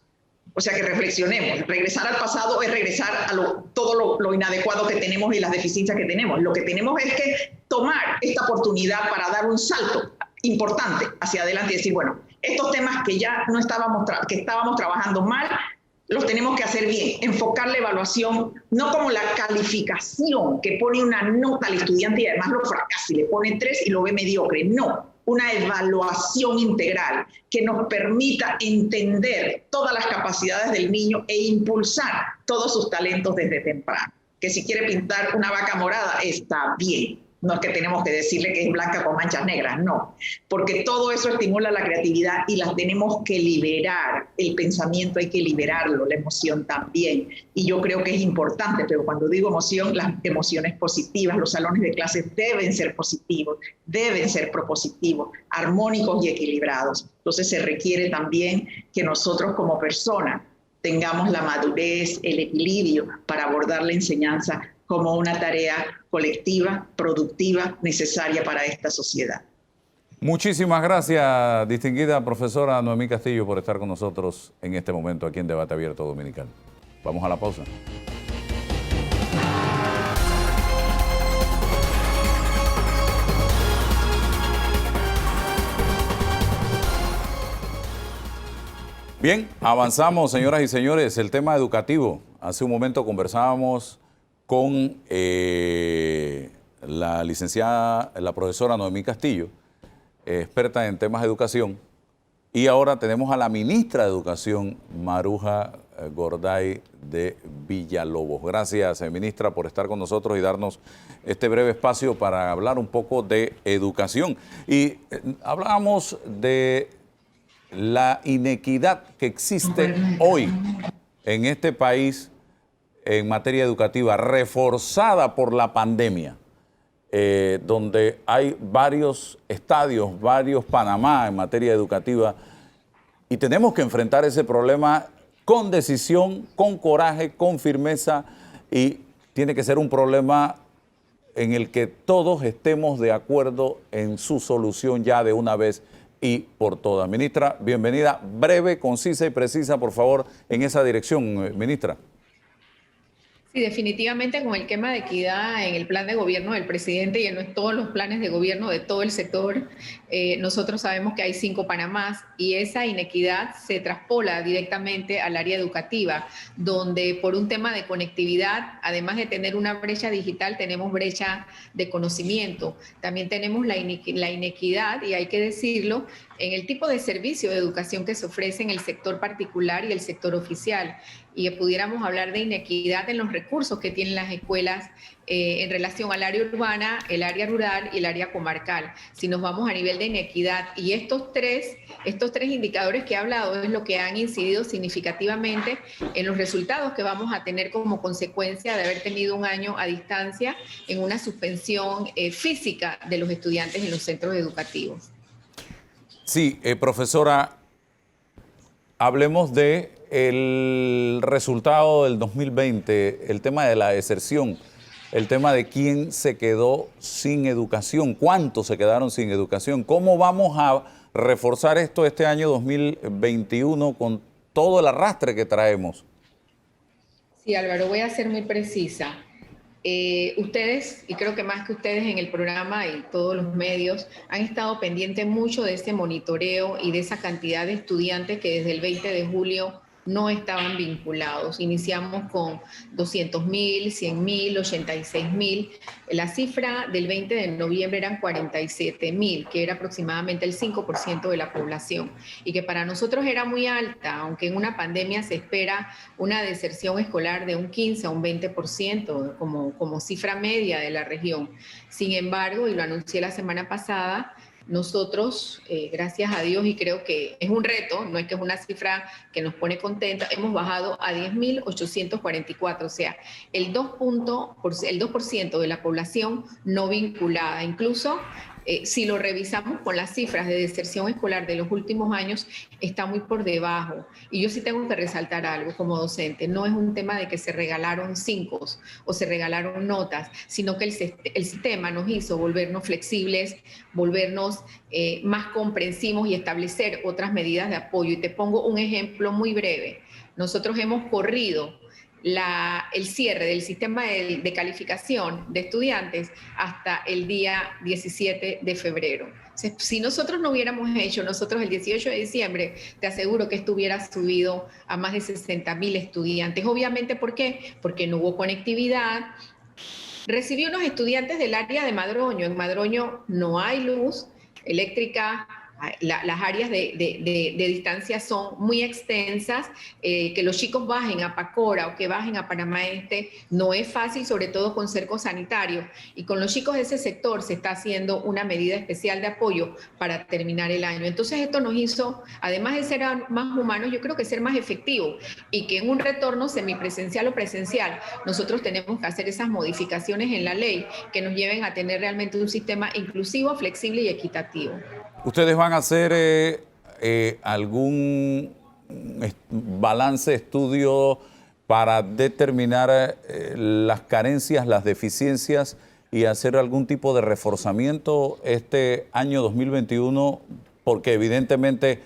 O sea, que reflexionemos. Regresar al pasado es regresar a todo lo inadecuado que tenemos y las deficiencias que tenemos. Lo que tenemos es que tomar esta oportunidad para dar un salto importante hacia adelante y decir, bueno, estos temas que ya no estábamos trabajando mal, los tenemos que hacer bien. Enfocar la evaluación no como la calificación que pone una nota al estudiante y además lo fracasa y le pone 3 y lo ve mediocre. No. Una evaluación integral que nos permita entender todas las capacidades del niño e impulsar todos sus talentos desde temprano. Que si quiere pintar una vaca morada, está bien. No es que tenemos que decirle que es blanca con manchas negras, no. Porque todo eso estimula la creatividad y las tenemos que liberar. El pensamiento hay que liberarlo, la emoción también. Y yo creo que es importante, pero cuando digo emoción, las emociones positivas, los salones de clases deben ser positivos, deben ser propositivos, armónicos y equilibrados. Entonces se requiere también que nosotros como personas tengamos la madurez, el equilibrio para abordar la enseñanza como una tarea colectiva, productiva, necesaria para esta sociedad. Muchísimas gracias, distinguida profesora Noemí Castillo, por estar con nosotros en este momento aquí en Debate Abierto Dominical. Vamos a la pausa. Bien, avanzamos, señoras y señores, el tema educativo. Hace un momento conversábamos con la licenciada, la profesora Noemí Castillo, experta en temas de educación, y ahora tenemos a la ministra de Educación, Maruja Gorday de Villalobos. Gracias, ministra, por estar con nosotros y darnos este breve espacio para hablar un poco de educación. Y hablábamos de la inequidad que existe hoy en este país en materia educativa, reforzada por la pandemia, donde hay varios estadios, varios Panamá en materia educativa, y tenemos que enfrentar ese problema con decisión, con coraje, con firmeza, y tiene que ser un problema en el que todos estemos de acuerdo en su solución ya de una vez y por todas. Ministra, bienvenida, breve, concisa y precisa, por favor, en esa dirección, ministra. Sí, definitivamente con el tema de equidad en el plan de gobierno del presidente y en todos los planes de gobierno de todo el sector, nosotros sabemos que hay 5 Panamás y esa inequidad se traspola directamente al área educativa, donde por un tema de conectividad, además de tener una brecha digital, tenemos brecha de conocimiento. También tenemos la inequidad, y hay que decirlo, en el tipo de servicio de educación que se ofrece en el sector particular y el sector oficial, y que pudiéramos hablar de inequidad en los recursos que tienen las escuelas en relación al área urbana, el área rural y el área comarcal. Si nos vamos a nivel de inequidad, y estos tres indicadores que he hablado es lo que han incidido significativamente en los resultados que vamos a tener como consecuencia de haber tenido un año a distancia en una suspensión física de los estudiantes en los centros educativos. Sí, profesora, hablemos de el resultado del 2020, el tema de la deserción, el tema de quién se quedó sin educación, cuántos se quedaron sin educación, cómo vamos a reforzar esto este año 2021 con todo el arrastre que traemos. Sí, Álvaro, voy a ser muy precisa. Ustedes, y creo que más que ustedes en el programa y todos los medios, han estado pendientes mucho de ese monitoreo y de esa cantidad de estudiantes que desde el 20 de julio no estaban vinculados. Iniciamos con 200.000, 100.000, 86.000. La cifra del 20 de noviembre eran 47.000, que era aproximadamente el 5% de la población, y que para nosotros era muy alta, aunque en una pandemia se espera una deserción escolar de un 15 a un 20% como cifra media de la región. Sin embargo, y lo anuncié la semana pasada, nosotros, gracias a Dios, y creo que es un reto, no es que es una cifra que nos pone contenta, hemos bajado a 10.844, o sea, el 2% de la población no vinculada. Incluso, si lo revisamos con las cifras de deserción escolar de los últimos años, está muy por debajo. Y yo sí tengo que resaltar algo como docente. No es un tema de que se regalaron 5 o se regalaron notas, sino que el sistema nos hizo volvernos flexibles, volvernos más comprensivos y establecer otras medidas de apoyo. Y te pongo un ejemplo muy breve. Nosotros hemos corrido el cierre del sistema de calificación de estudiantes hasta el día 17 de febrero. Si nosotros no hubiéramos hecho, nosotros el 18 de diciembre, te aseguro que esto hubiera subido a más de 60.000 estudiantes. Obviamente, ¿por qué? Porque no hubo conectividad. Recibí unos estudiantes del área de Madroño. En Madroño no hay luz eléctrica. Las áreas de distancia son muy extensas, que los chicos bajen a Pacora o que bajen a Panamá Este no es fácil, sobre todo con cerco sanitario, y con los chicos de ese sector se está haciendo una medida especial de apoyo para terminar el año. Entonces esto nos hizo, además de ser más humanos, yo creo que ser más efectivos, y que en un retorno semipresencial o presencial nosotros tenemos que hacer esas modificaciones en la ley que nos lleven a tener realmente un sistema inclusivo, flexible y equitativo. ¿Ustedes van a hacer algún balance, estudio para determinar las carencias, las deficiencias y hacer algún tipo de reforzamiento este año 2021? Porque evidentemente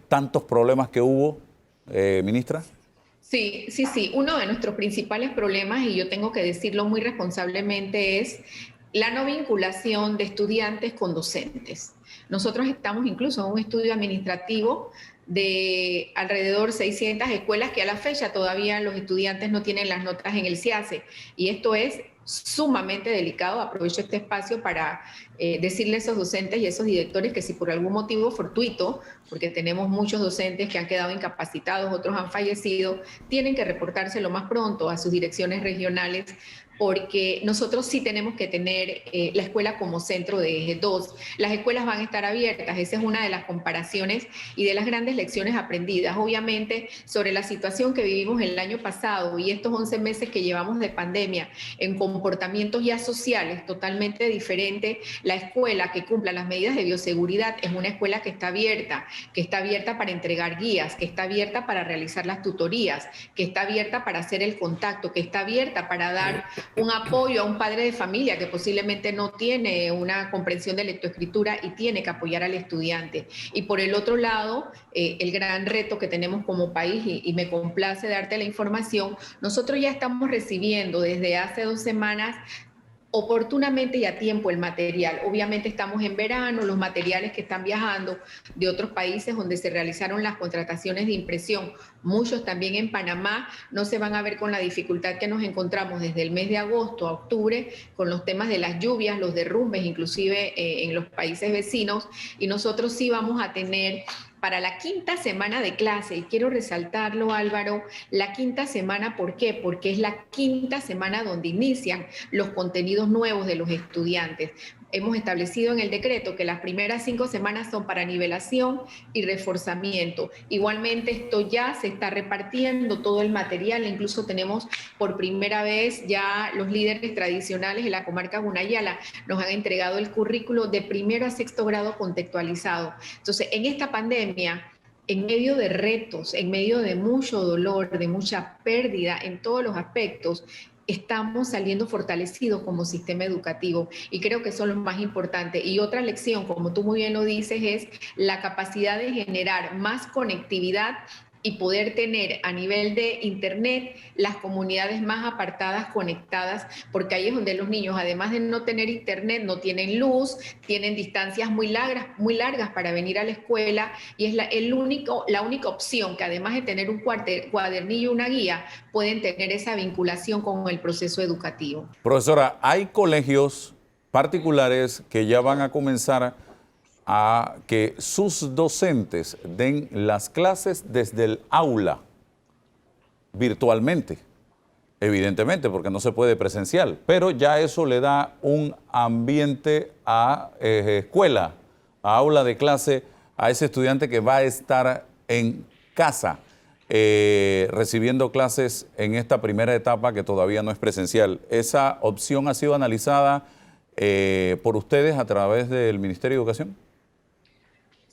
tantos problemas que hubo, ministra. Sí. Uno de nuestros principales problemas, y yo tengo que decirlo muy responsablemente, es la no vinculación de estudiantes con docentes. Nosotros estamos incluso en un estudio administrativo de alrededor 600 escuelas que a la fecha todavía los estudiantes no tienen las notas en el CIACE, y esto es sumamente delicado. Aprovecho este espacio para decirle a esos docentes y a esos directores que si por algún motivo fortuito, porque tenemos muchos docentes que han quedado incapacitados, otros han fallecido, tienen que reportarse lo más pronto a sus direcciones regionales, porque nosotros sí tenemos que tener la escuela como centro de eje 2. Las escuelas van a estar abiertas, esa es una de las comparaciones y de las grandes lecciones aprendidas. Obviamente, sobre la situación que vivimos el año pasado y estos 11 meses que llevamos de pandemia, en comportamientos ya sociales totalmente diferentes, la escuela que cumpla las medidas de bioseguridad es una escuela que está abierta para entregar guías, que está abierta para realizar las tutorías, que está abierta para hacer el contacto, que está abierta para dar un apoyo a un padre de familia que posiblemente no tiene una comprensión de lectoescritura y tiene que apoyar al estudiante. Y por el otro lado, el gran reto que tenemos como país, y me complace darte la información, nosotros ya estamos recibiendo desde hace 2 semanas oportunamente y a tiempo el material. Obviamente estamos en verano, los materiales que están viajando de otros países donde se realizaron las contrataciones de impresión, muchos también en Panamá, no se van a ver con la dificultad que nos encontramos desde el mes de agosto a octubre con los temas de las lluvias, los derrumbes, inclusive en los países vecinos, y nosotros sí vamos a tener para la 5ª semana de clase, y quiero resaltarlo, Álvaro, la 5ª semana, ¿por qué? Porque es la 5ª semana donde inician los contenidos nuevos de los estudiantes. Hemos establecido en el decreto que las primeras 5 semanas son para nivelación y reforzamiento. Igualmente, esto ya se está repartiendo todo el material, incluso tenemos por primera vez ya los líderes tradicionales de la comarca Gunayala nos han entregado el currículo de 1º a 6º grado contextualizado. Entonces, en esta pandemia, en medio de retos, en medio de mucho dolor, de mucha pérdida en todos los aspectos, estamos saliendo fortalecidos como sistema educativo, y creo que eso es lo más importante. Y otra lección, como tú muy bien lo dices, es la capacidad de generar más conectividad y poder tener a nivel de internet las comunidades más apartadas conectadas, porque ahí es donde los niños, además de no tener internet, no tienen luz, tienen distancias muy largas para venir a la escuela, y es la única opción que, además de tener un cuadernillo y una guía, pueden tener esa vinculación con el proceso educativo. Profesora, hay colegios particulares que ya van a comenzar a que sus docentes den las clases desde el aula, virtualmente, evidentemente, porque no se puede presencial, pero ya eso le da un ambiente a escuela, a aula de clase, a ese estudiante que va a estar en casa recibiendo clases en esta primera etapa que todavía no es presencial. ¿Esa opción ha sido analizada por ustedes a través del Ministerio de Educación?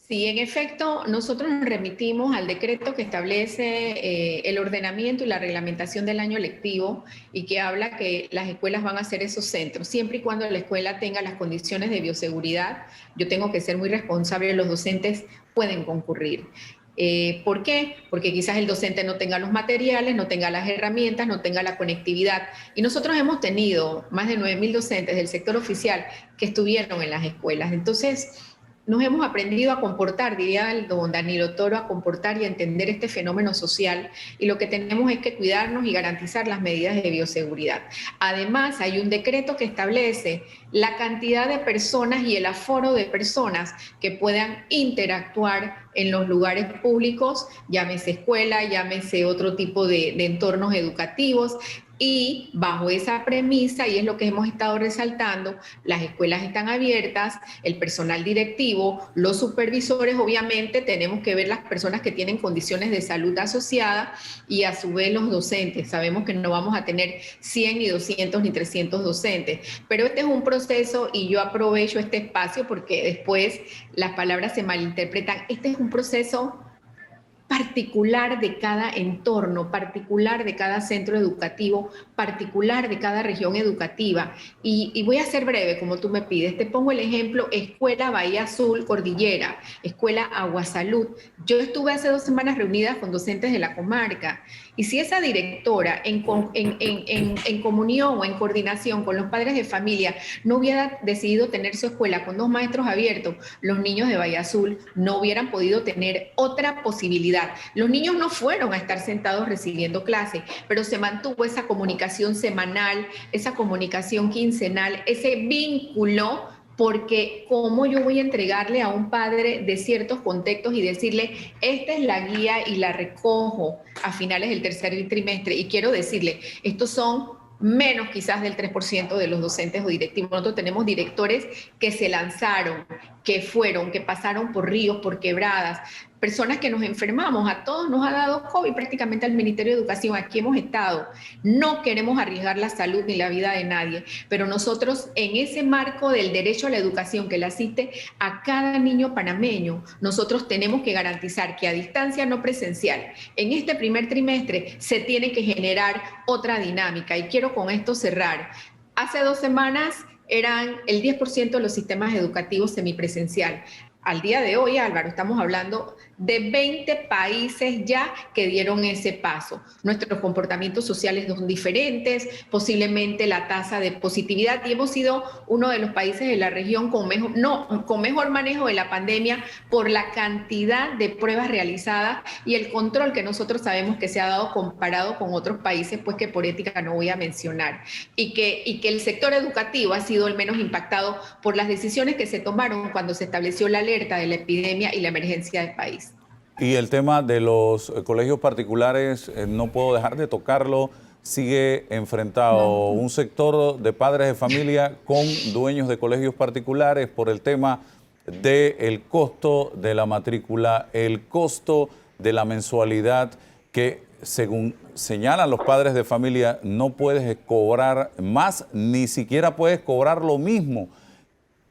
Sí, en efecto, nosotros nos remitimos al decreto que establece el ordenamiento y la reglamentación del año lectivo y que habla que las escuelas van a ser esos centros, siempre y cuando la escuela tenga las condiciones de bioseguridad. Yo tengo que ser muy responsable, los docentes pueden concurrir. ¿Por qué? Porque quizás el docente no tenga los materiales, no tenga las herramientas, no tenga la conectividad. Y nosotros hemos tenido más de 9.000 docentes del sector oficial que estuvieron en las escuelas. Entonces, nos hemos aprendido a comportar, diría el don Danilo Toro, a comportar y a entender este fenómeno social, y lo que tenemos es que cuidarnos y garantizar las medidas de bioseguridad. Además, hay un decreto que establece la cantidad de personas y el aforo de personas que puedan interactuar en los lugares públicos, llámese escuela, llámese otro tipo de entornos educativos. Y bajo esa premisa, y es lo que hemos estado resaltando, las escuelas están abiertas, el personal directivo, los supervisores, obviamente tenemos que ver las personas que tienen condiciones de salud asociadas, y a su vez los docentes. Sabemos que no vamos a tener 100 ni 200 ni 300 docentes, pero este es un proceso, y yo aprovecho este espacio porque después las palabras se malinterpretan. Este es un proceso particular de cada entorno, particular de cada centro educativo, particular de cada región educativa. Y voy a ser breve, como tú me pides. Te pongo el ejemplo: Escuela Bahía Azul Cordillera, Escuela Aguasalud. Yo estuve hace 2 semanas reunida con docentes de la comarca, y si esa directora en comunión o en coordinación con los padres de familia no hubiera decidido tener su escuela con 2 maestros abiertos, los niños de Bahía Azul no hubieran podido tener otra posibilidad. Los niños no fueron a estar sentados recibiendo clases, pero se mantuvo esa comunicación semanal, esa comunicación quincenal, ese vínculo, porque ¿cómo yo voy a entregarle a un padre de ciertos contextos y decirle, esta es la guía y la recojo a finales del tercer trimestre? Y quiero decirle, estos son menos quizás del 3% de los docentes o directivos. Nosotros tenemos directores que se lanzaron, que fueron, que pasaron por ríos, por quebradas, personas que nos enfermamos. A todos nos ha dado COVID, prácticamente al Ministerio de Educación. Aquí hemos estado. No queremos arriesgar la salud ni la vida de nadie, pero nosotros, en ese marco del derecho a la educación que le asiste a cada niño panameño, nosotros tenemos que garantizar que a distancia no presencial, en este primer trimestre, se tiene que generar otra dinámica. Y quiero con esto cerrar. Hace 2 semanas eran el 10% de los sistemas educativos semipresencial. Al día de hoy, Álvaro, estamos hablando de 20 países ya que dieron ese paso. Nuestros comportamientos sociales son diferentes, posiblemente la tasa de positividad, y hemos sido uno de los países de la región con mejor manejo de la pandemia por la cantidad de pruebas realizadas y el control que nosotros sabemos que se ha dado comparado con otros países, pues que por ética no voy a mencionar. Y que el sector educativo ha sido el menos impactado por las decisiones que se tomaron cuando se estableció la alerta de la epidemia y la emergencia del país. Y el tema de los colegios particulares, no puedo dejar de tocarlo, sigue enfrentado un sector de padres de familia con dueños de colegios particulares por el tema del costo de la matrícula, el costo de la mensualidad, que según señalan los padres de familia no puedes cobrar más, ni siquiera puedes cobrar lo mismo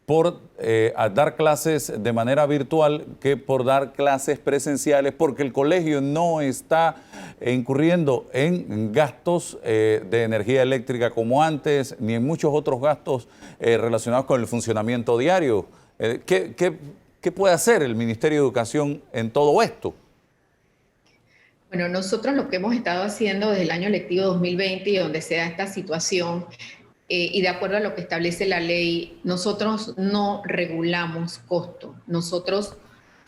por dar clases de manera virtual que por dar clases presenciales, porque el colegio no está incurriendo en gastos de energía eléctrica como antes, ni en muchos otros gastos relacionados con el funcionamiento diario. ¿Qué puede hacer el Ministerio de Educación en todo esto? Bueno, nosotros lo que hemos estado haciendo desde el año lectivo 2020 y donde se da esta situación, y de acuerdo a lo que establece la ley, nosotros no regulamos costo, nosotros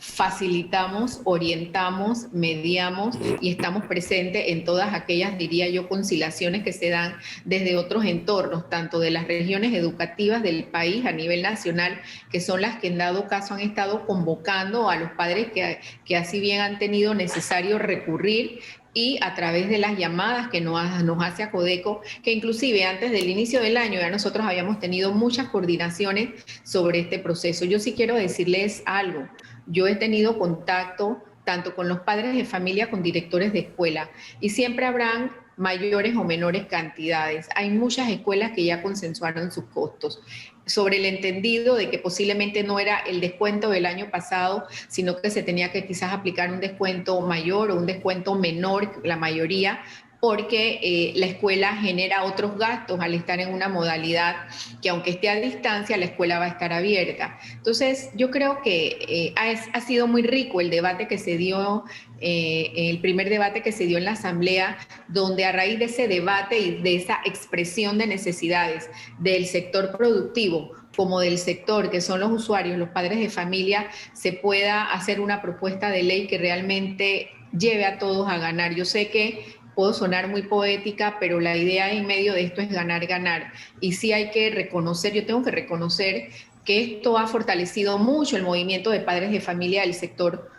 facilitamos, orientamos, mediamos y estamos presentes en todas aquellas, diría yo, conciliaciones que se dan desde otros entornos, tanto de las regiones educativas del país a nivel nacional, que son las que en dado caso han estado convocando a los padres que así bien han tenido necesario recurrir, y a través de las llamadas que nos hace Acodeco, que inclusive antes del inicio del año ya nosotros habíamos tenido muchas coordinaciones sobre este proceso. Yo sí quiero decirles algo. Yo he tenido contacto tanto con los padres de familia, con directores de escuela, y siempre habrán mayores o menores cantidades. Hay muchas escuelas que ya consensuaron sus costos, sobre el entendido de que posiblemente no era el descuento del año pasado, sino que se tenía que quizás aplicar un descuento mayor o un descuento menor, la mayoría, porque la escuela genera otros gastos al estar en una modalidad que aunque esté a distancia, la escuela va a estar abierta. Entonces, yo creo que ha sido muy rico el debate que se dio, el primer debate que se dio en la Asamblea, donde a raíz de ese debate y de esa expresión de necesidades del sector productivo, como del sector que son los usuarios, los padres de familia, se pueda hacer una propuesta de ley que realmente lleve a todos a ganar. Yo sé que puedo sonar muy poética, pero la idea en medio de esto es ganar, ganar. Y sí hay que reconocer, yo tengo que reconocer que esto ha fortalecido mucho el movimiento de padres de familia del sector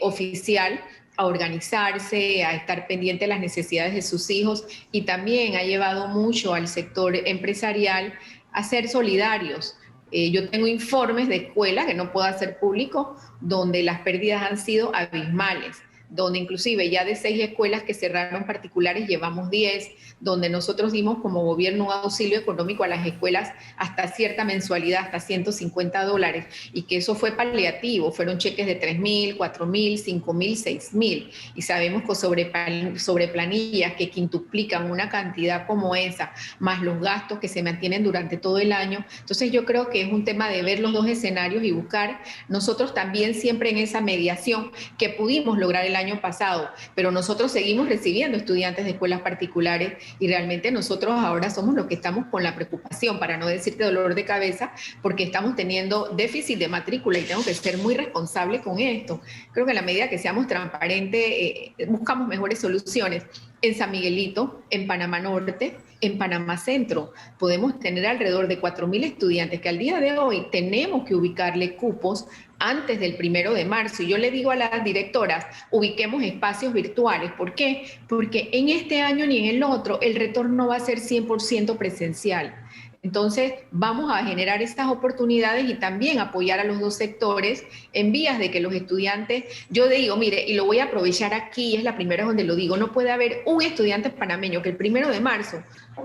oficial, a organizarse, a estar pendiente de las necesidades de sus hijos, y también ha llevado mucho al sector empresarial a ser solidarios. Yo tengo informes de escuelas que no puedo hacer público, donde las pérdidas han sido abismales, donde inclusive ya de 6 escuelas que cerraron particulares llevamos 10, donde nosotros dimos como gobierno un auxilio económico a las escuelas hasta cierta mensualidad, hasta $150, y que eso fue paliativo, fueron cheques de 3.000, 4.000, 5.000, 6.000, y sabemos que sobre planillas que quintuplican una cantidad como esa, más los gastos que se mantienen durante todo el año. Entonces yo creo que es un tema de ver los dos escenarios y buscar nosotros también siempre en esa mediación que pudimos lograr el año pasado, pero nosotros seguimos recibiendo estudiantes de escuelas particulares, y realmente nosotros ahora somos los que estamos con la preocupación, para no decirte dolor de cabeza, porque estamos teniendo déficit de matrícula y tengo que ser muy responsable con esto. Creo que a la medida que seamos transparentes, buscamos mejores soluciones. En San Miguelito, en Panamá Norte, en Panamá Centro, podemos tener alrededor de 4.000 estudiantes que al día de hoy tenemos que ubicarle cupos antes del 1 de marzo. Y yo le digo a las directoras, ubiquemos espacios virtuales. ¿Por qué? Porque en este año ni en el otro el retorno va a ser 100% presencial. Entonces, vamos a generar estas oportunidades y también apoyar a los dos sectores en vías de que los estudiantes, yo digo, mire, y lo voy a aprovechar aquí, es la primera donde lo digo, no puede haber un estudiante panameño que el 1 de marzo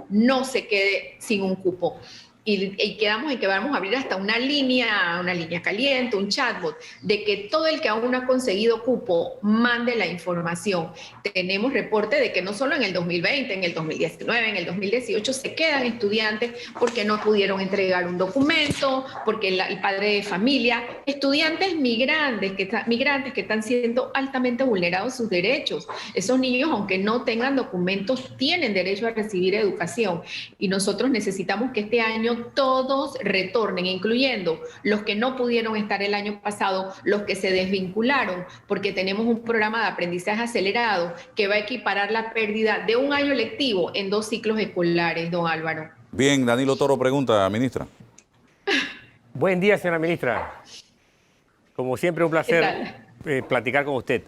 no se quede sin un cupo. Y quedamos en que vamos a abrir hasta una línea caliente, un chatbot, de que todo el que aún no ha conseguido cupo mande la información. Tenemos reporte de que no solo en el 2020, en el 2019, en el 2018 se quedan estudiantes porque no pudieron entregar un documento, porque el padre de familia, estudiantes migrantes que están siendo altamente vulnerados sus derechos. Esos niños, aunque no tengan documentos, tienen derecho a recibir educación, y nosotros necesitamos que este año todos retornen, incluyendo los que no pudieron estar el año pasado, los que se desvincularon, porque tenemos un programa de aprendizaje acelerado que va a equiparar la pérdida de un año lectivo en 2 ciclos escolares, don Álvaro. Bien, Danilo Toro pregunta, ministra. Buen día, señora ministra. Como siempre, un placer platicar con usted.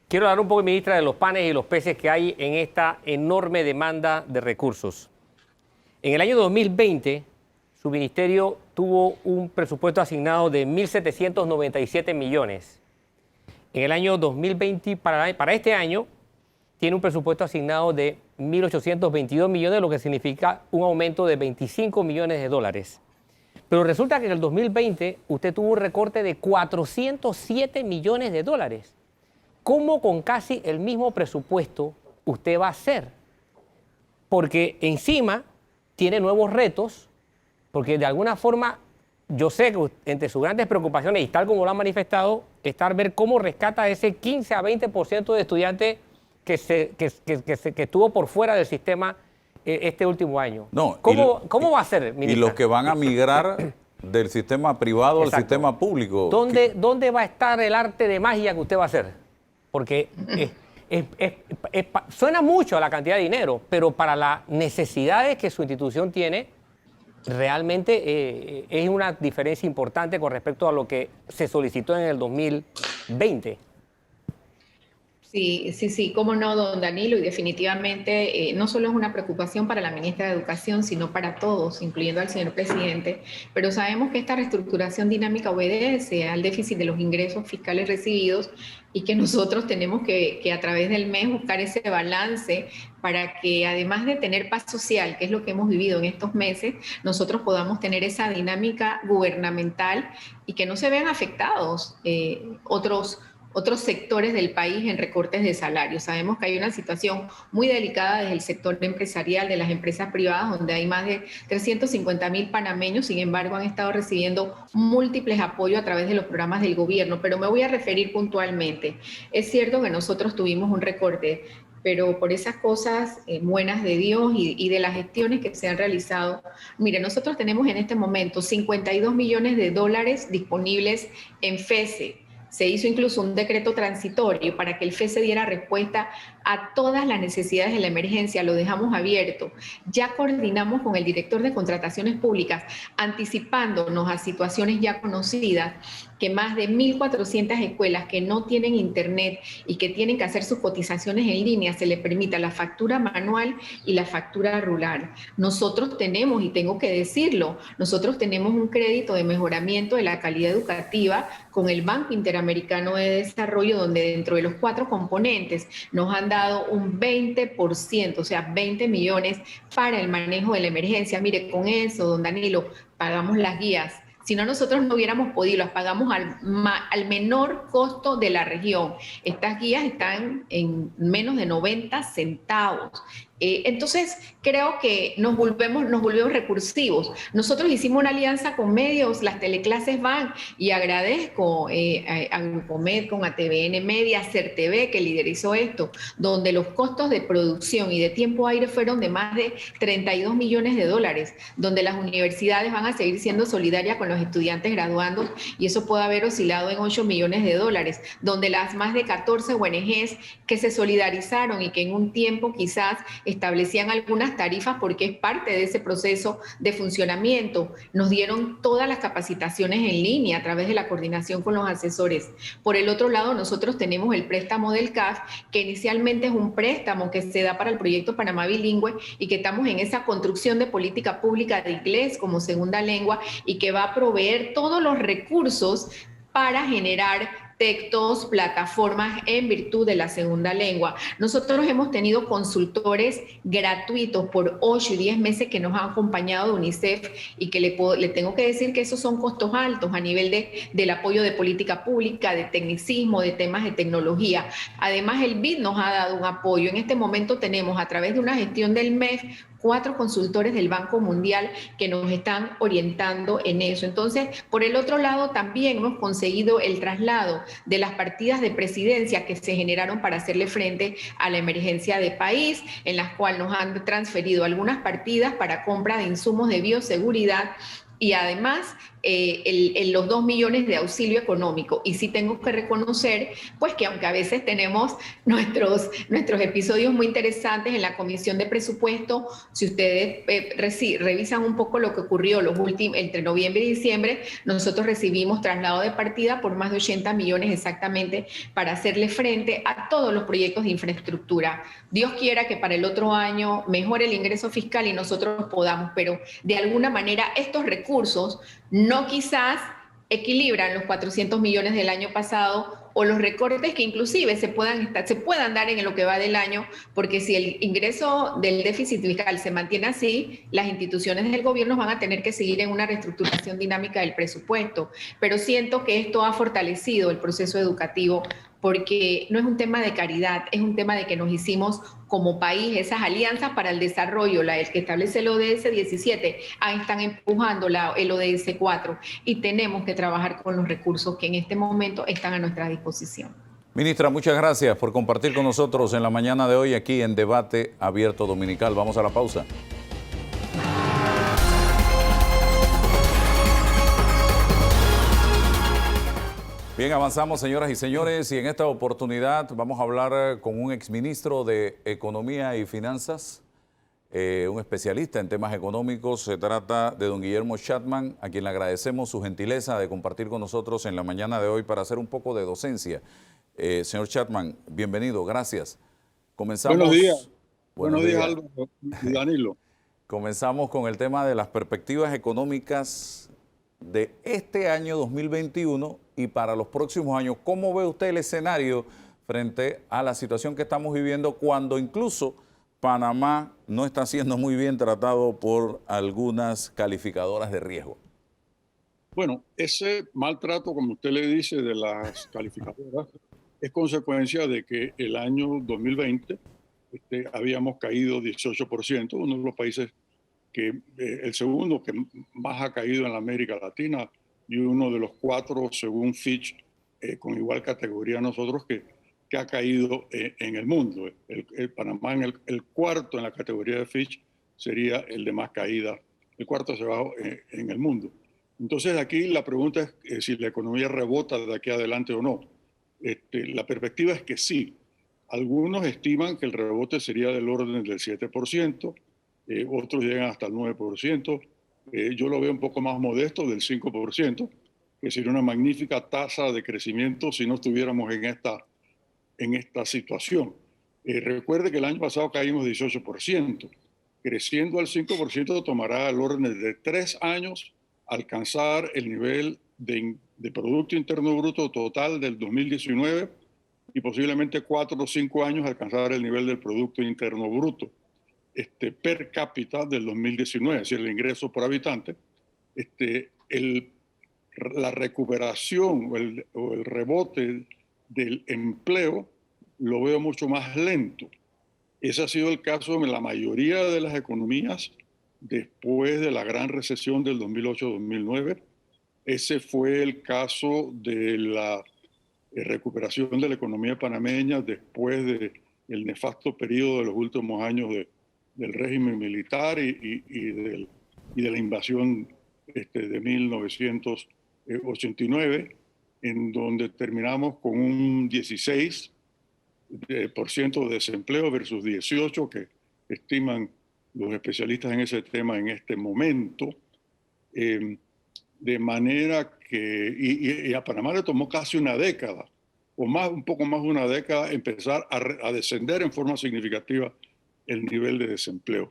Quiero hablar un poco, ministra, de los panes y los peces que hay en esta enorme demanda de recursos. En el año 2020, su ministerio tuvo un presupuesto asignado de 1.797 millones. En el año 2020, para este año, tiene un presupuesto asignado de 1.822 millones, lo que significa un aumento de 25 millones de dólares. Pero resulta que en el 2020 usted tuvo un recorte de 407 millones de dólares. ¿Cómo con casi el mismo presupuesto usted va a hacer? Porque encima tiene nuevos retos, porque de alguna forma yo sé que entre sus grandes preocupaciones, y tal como lo han manifestado, está ver cómo rescata ese 15 a 20% de estudiantes que estuvo por fuera del sistema este último año. No, ¿Cómo va a ser, ministra? Y los que van a migrar del sistema privado al sistema público. ¿Dónde va a estar el arte de magia que usted va a hacer? Porque suena mucho a la cantidad de dinero, pero para las necesidades que su institución tiene, realmente es una diferencia importante con respecto a lo que se solicitó en el 2020. Sí, cómo no, don Danilo, y definitivamente no solo es una preocupación para la ministra de Educación, sino para todos, incluyendo al señor presidente, pero sabemos que esta reestructuración dinámica obedece al déficit de los ingresos fiscales recibidos y que nosotros tenemos que a través del mes buscar ese balance para que, además de tener paz social, que es lo que hemos vivido en estos meses, nosotros podamos tener esa dinámica gubernamental y que no se vean afectados otros sectores del país en recortes de salarios. Sabemos que hay una situación muy delicada desde el sector empresarial, de las empresas privadas, donde hay más de 350.000 panameños, sin embargo, han estado recibiendo múltiples apoyos a través de los programas del gobierno, pero me voy a referir puntualmente. Es cierto que nosotros tuvimos un recorte, pero por esas cosas buenas de Dios y de las gestiones que se han realizado. Mire, nosotros tenemos en este momento $52 millones disponibles en FESE. Se hizo incluso un decreto transitorio para que el FESE diera respuesta a todas las necesidades de la emergencia, lo dejamos abierto. Ya coordinamos con el director de contrataciones públicas, anticipándonos a situaciones ya conocidas, que más de 1.400 escuelas que no tienen internet y que tienen que hacer sus cotizaciones en línea, se les permita la factura manual y la factura rural. Nosotros tenemos, y tengo que decirlo, nosotros tenemos un crédito de mejoramiento de la calidad educativa con el Banco Interamericano de Desarrollo, donde dentro de los 4 componentes nos han dado un 20%, o sea, 20 millones para el manejo de la emergencia. Mire, con eso, don Danilo, pagamos las guías. Si no, nosotros no hubiéramos podido, las pagamos al menor costo de la región. Estas guías están en menos de 90 centavos. Entonces, creo que nos volvemos recursivos. Nosotros hicimos una alianza con medios, las teleclases van, y agradezco a Grupomed, con ATVN Media, CERTV, que liderizó esto, donde los costos de producción y de tiempo aire fueron de más de $32 millones, donde las universidades van a seguir siendo solidarias con los estudiantes graduandos, y eso puede haber oscilado en $8 millones, donde las más de 14 ONGs que se solidarizaron y que en un tiempo quizás establecían algunas tarifas porque es parte de ese proceso de funcionamiento. Nos dieron todas las capacitaciones en línea a través de la coordinación con los asesores. Por el otro lado, nosotros tenemos el préstamo del CAF, que inicialmente es un préstamo que se da para el proyecto Panamá Bilingüe y que estamos en esa construcción de política pública de inglés como segunda lengua y que va a proveer todos los recursos para generar textos, plataformas en virtud de la segunda lengua. Nosotros hemos tenido consultores gratuitos por 8 y 10 meses que nos han acompañado de UNICEF y que le tengo que decir que esos son costos altos a nivel del apoyo de política pública, de tecnicismo, de temas de tecnología. Además, el BID nos ha dado un apoyo. En este momento tenemos, a través de una gestión del MEF, 4 consultores del Banco Mundial que nos están orientando en eso. Entonces, por el otro lado, también hemos conseguido el traslado de las partidas de presidencia que se generaron para hacerle frente a la emergencia de país, en las cuales nos han transferido algunas partidas para compra de insumos de bioseguridad y además los 2 millones de auxilio económico. Y sí tengo que reconocer, pues, que aunque a veces tenemos nuestros episodios muy interesantes en la Comisión de Presupuesto, si ustedes revisan un poco lo que ocurrió entre noviembre y diciembre, nosotros recibimos traslado de partida por más de 80 millones exactamente para hacerle frente a todos los proyectos de infraestructura. Dios quiera que para el otro año mejore el ingreso fiscal y nosotros podamos, pero de alguna manera estos recursos no quizás equilibran los 400 millones del año pasado, o los recortes que inclusive se puedan dar en lo que va del año, porque si el ingreso del déficit fiscal se mantiene así, las instituciones del gobierno van a tener que seguir en una reestructuración dinámica del presupuesto. Pero siento que esto ha fortalecido el proceso educativo, porque no es un tema de caridad, es un tema de que nos hicimos como país esas alianzas para el desarrollo, el que establece el ODS 17, ahí están empujando el ODS 4 y tenemos que trabajar con los recursos que en este momento están a nuestra disposición. Ministra, muchas gracias por compartir con nosotros en la mañana de hoy aquí en Debate Abierto Dominical. Vamos a la pausa. Bien, avanzamos, señoras y señores, y en esta oportunidad vamos a hablar con un exministro de Economía y Finanzas, un especialista en temas económicos. Se trata de don Guillermo Schachtman, a quien le agradecemos su gentileza de compartir con nosotros en la mañana de hoy para hacer un poco de docencia. Señor Schachtman, bienvenido, gracias. Comenzamos. Buenos días. Buenos días, Álvaro y Danilo. Comenzamos con el tema de las perspectivas económicas de este año 2021 y para los próximos años. ¿Cómo ve usted el escenario frente a la situación que estamos viviendo cuando incluso Panamá no está siendo muy bien tratado por algunas calificadoras de riesgo? Bueno, ese maltrato, como usted le dice, de las calificadoras es consecuencia de que el año 2020 habíamos caído 18%, uno de los países el segundo que más ha caído en la América Latina y uno de los 4, según Fitch, con igual categoría a nosotros, que ha caído en el mundo. El Panamá, el cuarto en la categoría de Fitch, sería el de más caída, el cuarto hacia abajo en el mundo. Entonces aquí la pregunta es si la economía rebota de aquí adelante o no. La perspectiva es que sí. Algunos estiman que el rebote sería del orden del 7%, otros llegan hasta el 9%, yo lo veo un poco más modesto, del 5%, que sería una magnífica tasa de crecimiento si no estuviéramos en esta situación. Recuerde que el año pasado caímos 18%, creciendo al 5% tomará el orden de 3 años alcanzar el nivel de Producto Interno Bruto total del 2019 y posiblemente 4 o 5 años alcanzar el nivel del Producto Interno Bruto per cápita del 2019, es decir, el ingreso por habitante. La recuperación o el rebote del empleo lo veo mucho más lento. Ese ha sido el caso en la mayoría de las economías después de la gran recesión del 2008-2009. Ese fue el caso de la recuperación de la economía panameña después del nefasto periodo de los últimos años del régimen militar y de la invasión de 1989, en donde terminamos con un 16% de desempleo versus 18% que estiman los especialistas en ese tema en este momento. De manera que, y a Panamá le tomó casi una década, o más, un poco más de una década, empezar a descender en forma significativa el nivel de desempleo.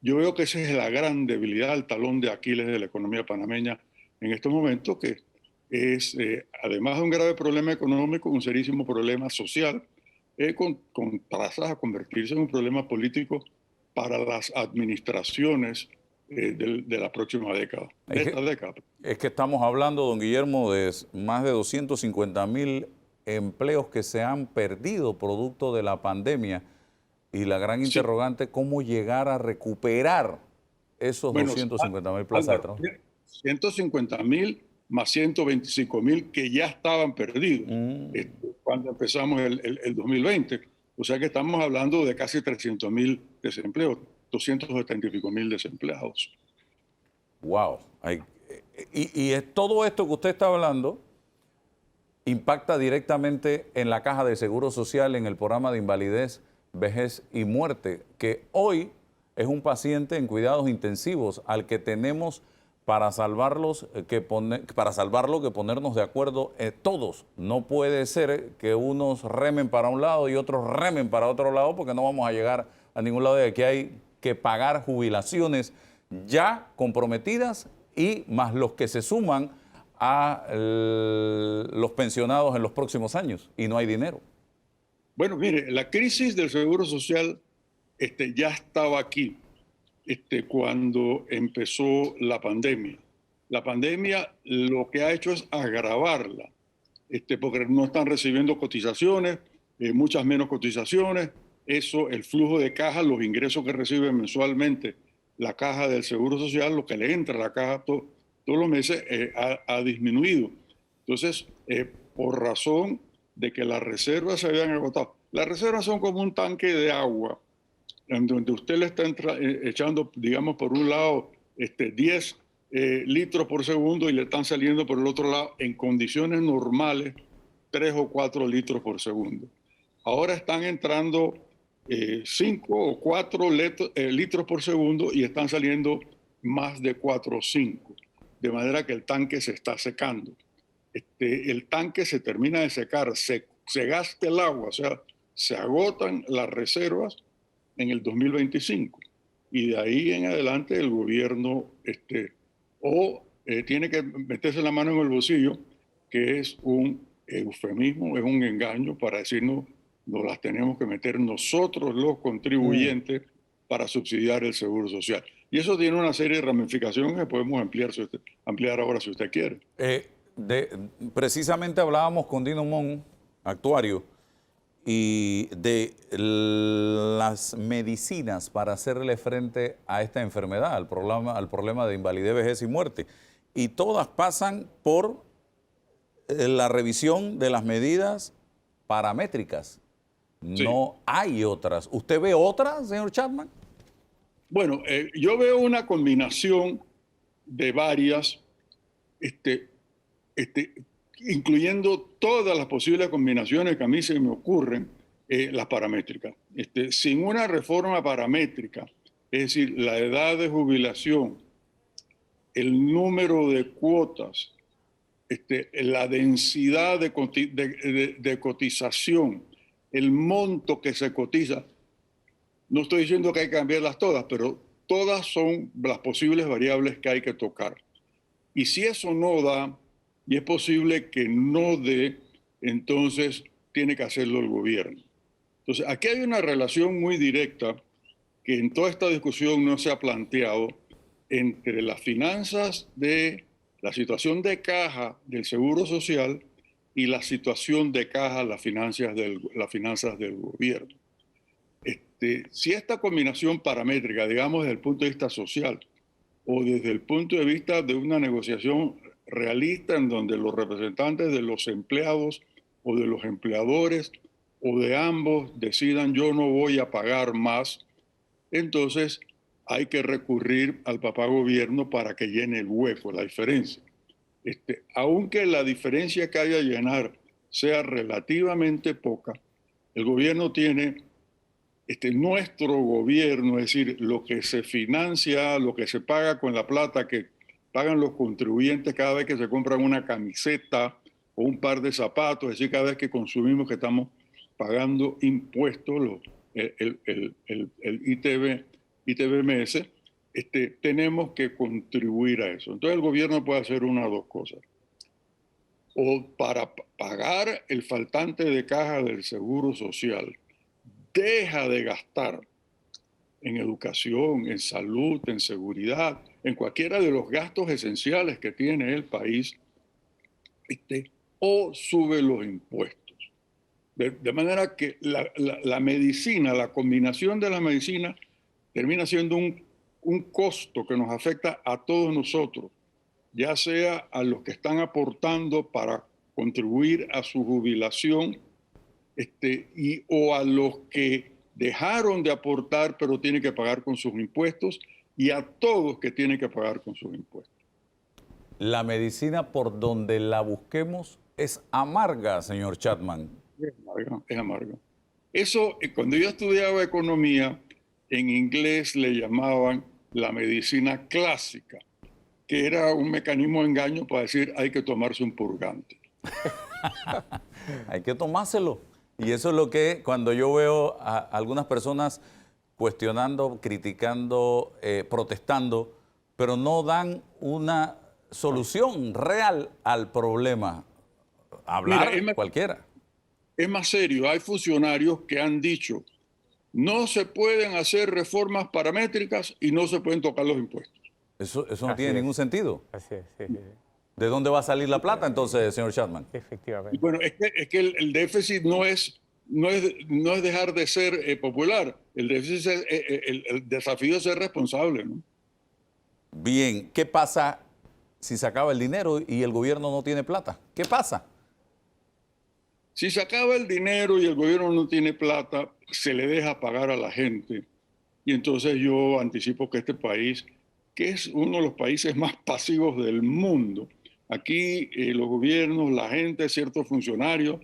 Yo veo que esa es la gran debilidad, el talón de Aquiles de la economía panameña en este momento, que es, además de un grave problema económico, un serísimo problema social, con trazas a convertirse en un problema político para las administraciones de la próxima década. Es que estamos hablando, don Guillermo, de más de 250.000 empleos que se han perdido producto de la pandemia. Y la gran interrogante, ¿cómo llegar a recuperar esos 250.000 plazas de trabajo? 150.000 más 125.000 que ya estaban perdidos cuando empezamos el 2020. O sea que estamos hablando de casi 300.000 desempleos, 275.000 desempleados. ¡Wow! Y todo esto que usted está hablando impacta directamente en la Caja de Seguro Social, en el programa de invalidez, vejez y muerte, que hoy es un paciente en cuidados intensivos al que tenemos para salvarlo que ponernos de acuerdo todos. No puede ser que unos remen para un lado y otros remen para otro lado, porque no vamos a llegar a ningún lado. De aquí hay que pagar jubilaciones ya comprometidas y más los que se suman a los pensionados en los próximos años y no hay dinero. Bueno, mire, la crisis del Seguro Social ya estaba aquí cuando empezó la pandemia. La pandemia lo que ha hecho es agravarla, porque no están recibiendo cotizaciones, muchas menos cotizaciones. Eso, el flujo de caja, los ingresos que recibe mensualmente la caja del Seguro Social, lo que le entra a la caja todos los meses, ha disminuido. Entonces, por razón de que las reservas se habían agotado. Las reservas son como un tanque de agua, en donde usted le está echando, digamos, por un lado 10 litros por segundo y le están saliendo por el otro lado, en condiciones normales, 3 o 4 litros por segundo. Ahora están entrando 5 o 4 litros por segundo y están saliendo más de 4 o 5, de manera que el tanque se está secando. El tanque se termina de secar, se gasta el agua, o sea, se agotan las reservas en el 2025 y de ahí en adelante el gobierno tiene que meterse la mano en el bolsillo, que es un eufemismo, es un engaño para decirnos nos las tenemos que meter nosotros los contribuyentes para subsidiar el Seguro Social. Y eso tiene una serie de ramificaciones que podemos ampliar ahora si usted quiere. Precisamente hablábamos con Dino Mon, actuario, y de las medicinas para hacerle frente a esta enfermedad, al problema de invalidez, vejez y muerte. Y todas pasan por la revisión de las medidas paramétricas. Sí. No hay otras. ¿Usted ve otras, señor Chapman? Bueno, yo veo una combinación de varias, incluyendo todas las posibles combinaciones que a mí se me ocurren, las paramétricas. Sin una reforma paramétrica, es decir, la edad de jubilación, el número de cuotas, la densidad de cotización, el monto que se cotiza. No estoy diciendo que hay que cambiarlas todas, pero todas son las posibles variables que hay que tocar. Y si eso no da, y es posible que no dé, entonces tiene que hacerlo el gobierno. Entonces, aquí hay una relación muy directa que en toda esta discusión no se ha planteado entre las finanzas de la situación de caja del Seguro Social y la situación de caja, las finanzas del gobierno. Si esta combinación paramétrica, digamos desde el punto de vista social o desde el punto de vista de una negociación realista en donde los representantes de los empleados o de los empleadores o de ambos decidan yo no voy a pagar más, entonces hay que recurrir al papá gobierno para que llene el hueco, la diferencia. Aunque la diferencia que haya a llenar sea relativamente poca, el gobierno tiene, nuestro gobierno, es decir, lo que se financia, lo que se paga con la plata que pagan los contribuyentes cada vez que se compran una camiseta o un par de zapatos, es decir, cada vez que consumimos, que estamos pagando impuestos, el ITBMS, tenemos que contribuir a eso. Entonces el gobierno puede hacer una o dos cosas. O para pagar el faltante de caja del Seguro Social, deja de gastar en educación, en salud, en seguridad, en cualquiera de los gastos esenciales que tiene el país, o sube los impuestos. De manera que la medicina, la combinación de la medicina, termina siendo un costo que nos afecta a todos nosotros, ya sea a los que están aportando para contribuir a su jubilación, o a los que dejaron de aportar pero tienen que pagar con sus impuestos, y a todos que tienen que pagar con sus impuestos. La medicina, por donde la busquemos, es amarga, señor Chapman. Es amarga, es amarga. Eso, cuando yo estudiaba economía, en inglés le llamaban la medicina clásica, que era un mecanismo de engaño para decir hay que tomarse un purgante. Hay que tomárselo. Y eso es lo que cuando yo veo a algunas personas cuestionando, criticando, protestando, pero no dan una solución real al problema. Hablar Mira, cualquiera. es más serio. Hay funcionarios que han dicho, no se pueden hacer reformas paramétricas y no se pueden tocar los impuestos. Eso no Así tiene es. ningún sentido. Así es, sí, sí, sí. ¿De dónde va a salir la plata entonces, señor Chapman? Y Efectivamente. bueno, es que el déficit no es dejar de ser popular. El déficit es el desafío de ser responsable, ¿no? Bien, ¿qué pasa si se acaba el dinero y el gobierno no tiene plata? ¿Qué pasa? Si se acaba el dinero y el gobierno no tiene plata, se le deja pagar a la gente. Y entonces yo anticipo que este país, que es uno de los países más pasivos del mundo, aquí los gobiernos, la gente, ciertos funcionarios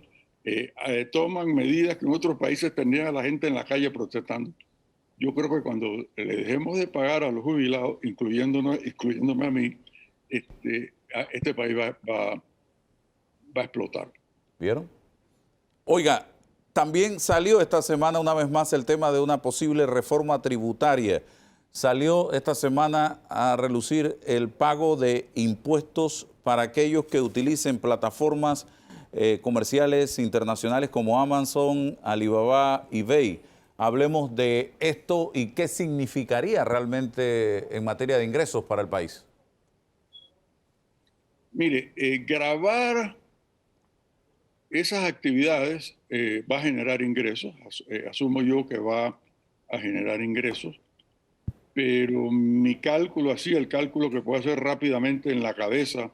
toman medidas que en otros países tendrían a la gente en la calle protestando. Yo creo que cuando le dejemos de pagar a los jubilados, incluyéndome a mí, este país va a explotar. ¿Vieron? Oiga, también salió esta semana una vez más el tema de una posible reforma tributaria. Salió esta semana a relucir el pago de impuestos para aquellos que utilicen plataformas comerciales internacionales como Amazon, Alibaba, eBay. Hablemos de esto y qué significaría realmente en materia de ingresos para el país. Mire, grabar esas actividades va a generar ingresos, asumo yo que va a generar ingresos, pero mi cálculo, así el cálculo que puedo hacer rápidamente en la cabeza,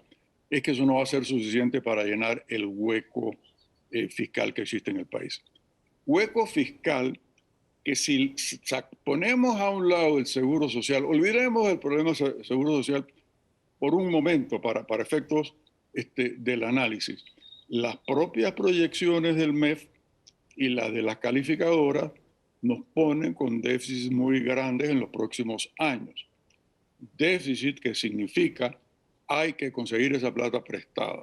es que eso no va a ser suficiente para llenar el hueco fiscal que existe en el país. Hueco fiscal que si ponemos a un lado el seguro social, olvidemos el problema del seguro social por un momento para efectos del análisis. Las propias proyecciones del MEF y las de las calificadoras nos ponen con déficits muy grandes en los próximos años. Déficit que significa hay que conseguir esa plata prestada.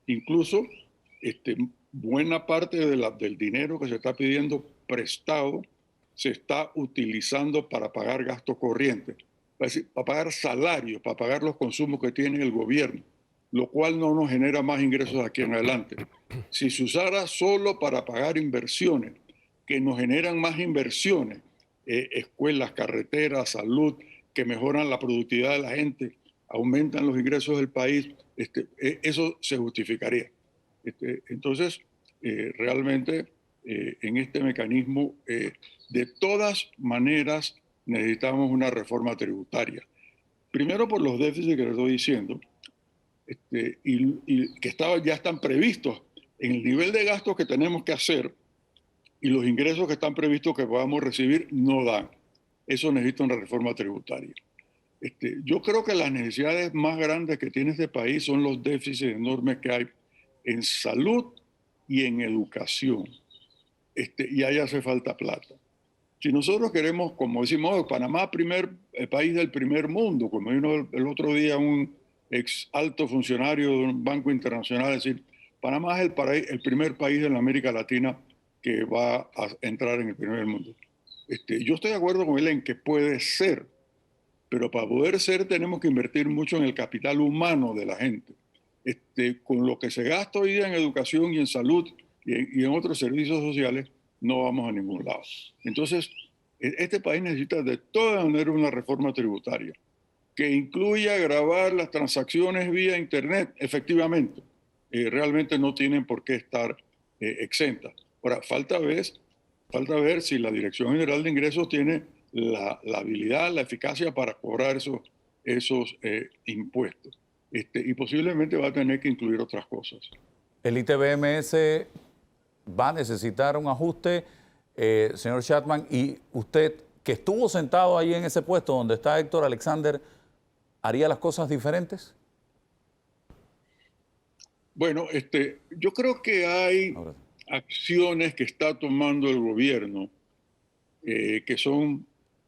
Incluso buena parte del dinero que se está pidiendo prestado se está utilizando para pagar gastos corrientes, para pagar salarios, para pagar los consumos que tiene el gobierno, lo cual no nos genera más ingresos aquí en adelante. Si se usara solo para pagar inversiones, que nos generan más inversiones, escuelas, carreteras, salud, que mejoran la productividad de la gente, aumentan los ingresos del país, eso se justificaría. Entonces, realmente en este mecanismo, de todas maneras, necesitamos una reforma tributaria. Primero por los déficits que les estoy diciendo, y que ya están previstos en el nivel de gastos que tenemos que hacer y los ingresos que están previstos que podamos recibir no dan. Eso necesita una reforma tributaria. Yo creo que las necesidades más grandes que tiene este país son los déficits enormes que hay en salud y en educación. Y ahí hace falta plata. Si nosotros queremos, como decimos, Panamá, país del primer mundo, como vino el otro día un ex alto funcionario de un banco internacional, decir, Panamá es el primer país de la América Latina que va a entrar en el primer mundo. Yo estoy de acuerdo con él en que puede ser, pero para poder ser tenemos que invertir mucho en el capital humano de la gente. Con lo que se gasta hoy día en educación y en salud y en otros servicios sociales, no vamos a ningún lado. Entonces, este país necesita de todas maneras una reforma tributaria que incluya grabar las transacciones vía Internet, efectivamente. Realmente no tienen por qué estar exentas. Ahora, falta ver si la Dirección General de Ingresos tiene la habilidad, la eficacia para cobrar esos impuestos. Y posiblemente va a tener que incluir otras cosas. El ITBMS va a necesitar un ajuste, señor Chapman, y usted, que estuvo sentado ahí en ese puesto donde está Héctor Alexander, ¿haría las cosas diferentes? Bueno, yo creo que hay acciones que está tomando el gobierno que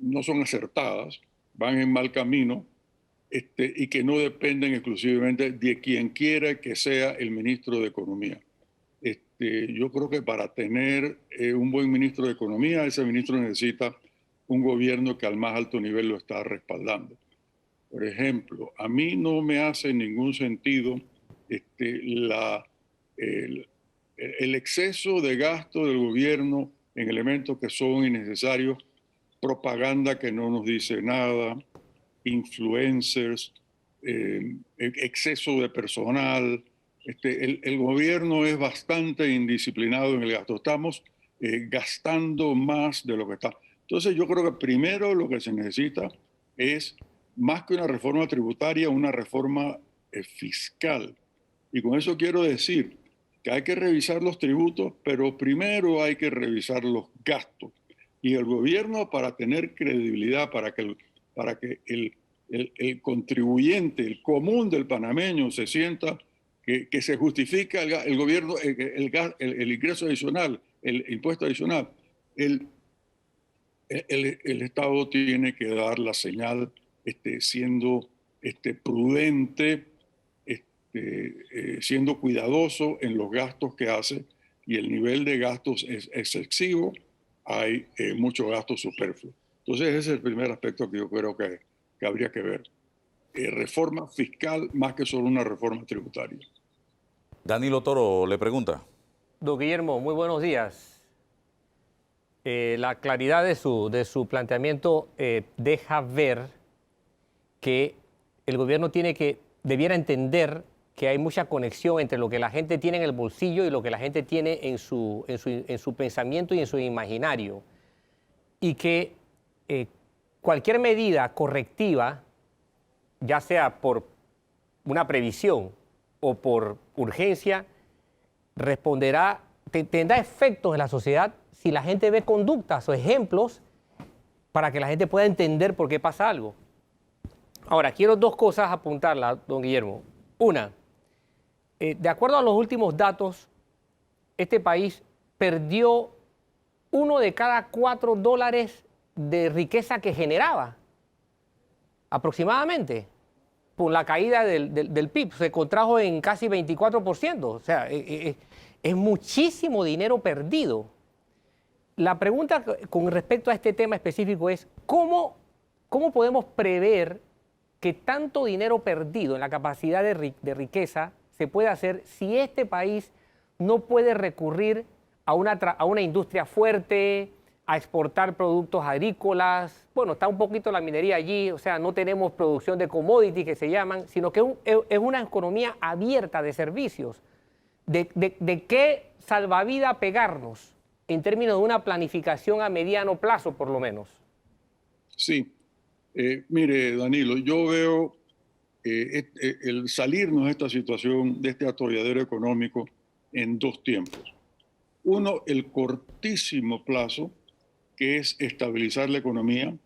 no son acertadas, van en mal camino, y que no dependen exclusivamente de quien quiera que sea el ministro de Economía. Yo creo que para tener un buen ministro de Economía, ese ministro necesita un gobierno que al más alto nivel lo está respaldando. Por ejemplo, a mí no me hace ningún sentido el exceso de gasto del gobierno en elementos que son innecesarios, propaganda que no nos dice nada, influencers, exceso de personal. El gobierno es bastante indisciplinado en el gasto. Estamos gastando más de lo que está. Entonces yo creo que primero lo que se necesita es, más que una reforma tributaria, una reforma fiscal. Y con eso quiero decir que hay que revisar los tributos, pero primero hay que revisar los gastos. Y el gobierno, para tener credibilidad, para que el contribuyente, el común del panameño, se sienta que se justifica el gobierno, el ingreso adicional, el impuesto adicional, el Estado tiene que dar la señal siendo prudente, siendo cuidadoso en los gastos que hace, y el nivel de gastos es excesivo, hay mucho gasto superfluo. Entonces ese es el primer aspecto que yo creo que habría que ver. Reforma fiscal más que solo una reforma tributaria. Danilo Toro le pregunta. Don Guillermo, muy buenos días. La claridad de su planteamiento deja ver que el gobierno debiera entender que hay mucha conexión entre lo que la gente tiene en el bolsillo y lo que la gente tiene en su pensamiento y en su imaginario. Y que cualquier medida correctiva, ya sea por una previsión o por urgencia, tendrá efectos en la sociedad si la gente ve conductas o ejemplos para que la gente pueda entender por qué pasa algo. Ahora, quiero dos cosas apuntarlas, don Guillermo. Una, de acuerdo a los últimos datos, este país perdió 1 de cada 4 dólares de riqueza que generaba, aproximadamente, por la caída del PIB. Se contrajo en casi 24%. O sea, es muchísimo dinero perdido. La pregunta con respecto a este tema específico es, ¿cómo podemos prever que tanto dinero perdido en la capacidad de riqueza se puede hacer si este país no puede recurrir a una industria fuerte, a exportar productos agrícolas? Bueno, está un poquito la minería allí, o sea, no tenemos producción de commodities que se llaman, sino que es una economía abierta de servicios. ¿De qué salvavidas pegarnos en términos de una planificación a mediano plazo, por lo menos? Sí. Mire, Danilo, yo veo el salirnos de esta situación, de este atolladero económico, en 2 tiempos. Uno, el cortísimo plazo, que es estabilizar la economía,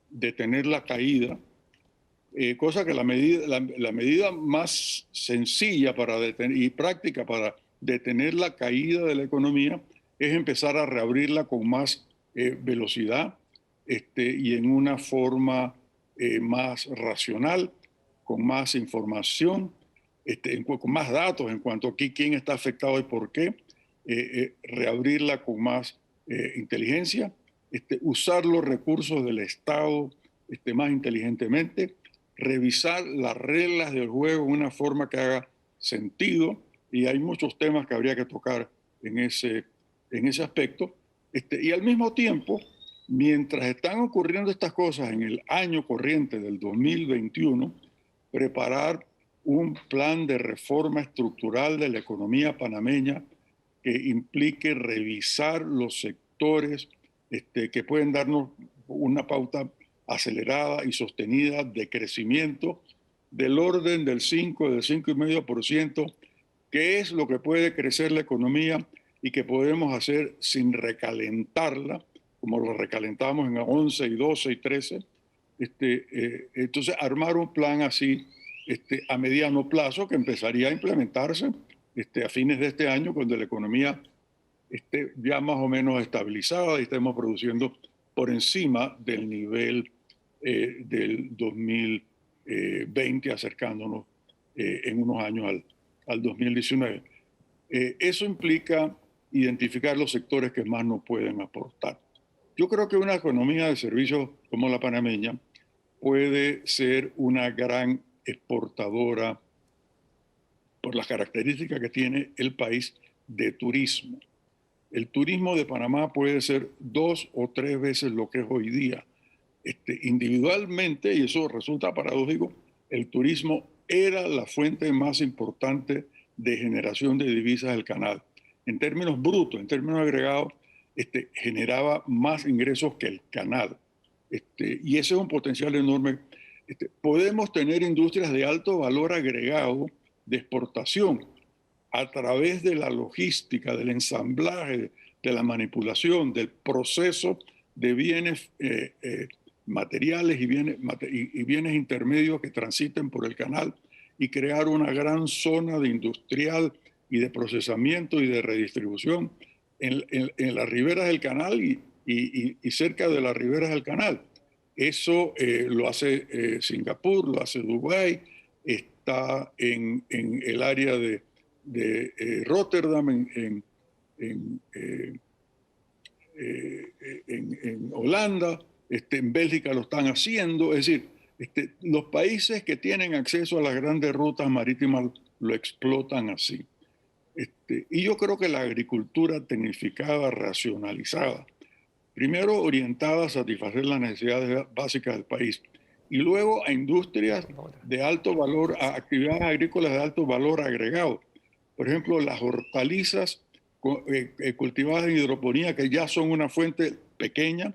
detener la caída, cosa que la medida más sencilla y práctica para detener la caída de la economía es empezar a reabrirla con más velocidad y en una forma más racional, con más información, con más datos en cuanto a quién está afectado y por qué, reabrirla con más inteligencia, usar los recursos del Estado más inteligentemente, revisar las reglas del juego de una forma que haga sentido, y hay muchos temas que habría que tocar en ese aspecto, y al mismo tiempo, mientras están ocurriendo estas cosas en el año corriente del 2021, preparar un plan de reforma estructural de la economía panameña que implique revisar los sectores que pueden darnos una pauta acelerada y sostenida de crecimiento del orden del 5,5%, que es lo que puede crecer la economía y que podemos hacer sin recalentarla, como lo recalentamos en 11 y 12 y 13. Entonces, armar un plan así a mediano plazo que empezaría a implementarse a fines de este año, cuando la economía esté ya más o menos estabilizada y estemos produciendo por encima del nivel del 2020, acercándonos en unos años al 2019. Eso implica identificar los sectores que más nos pueden aportar. Yo creo que una economía de servicios como la panameña puede ser una gran exportadora por las características que tiene el país de turismo. El turismo de Panamá puede ser 2 o 3 veces lo que es hoy día. Individualmente, y eso resulta paradójico, el turismo era la fuente más importante de generación de divisas del canal. En términos brutos, en términos agregados, generaba más ingresos que el canal. Y ese es un potencial enorme. Podemos tener industrias de alto valor agregado de exportación a través de la logística, del ensamblaje, de la manipulación, del proceso de bienes materiales y bienes intermedios que transiten por el canal y crear una gran zona de industrial y de procesamiento y de redistribución en las riberas del canal y cerca de las riberas del canal. Eso lo hace Singapur, lo hace Dubái, está en el área de Rotterdam, en Holanda, en Bélgica lo están haciendo. Es decir, los países que tienen acceso a las grandes rutas marítimas lo explotan así. Y yo creo que la agricultura tecnificada, racionalizada, primero orientada a satisfacer las necesidades básicas del país y luego a industrias de alto valor, a actividades agrícolas de alto valor agregado. Por ejemplo, las hortalizas cultivadas en hidroponía, que ya son una fuente pequeña,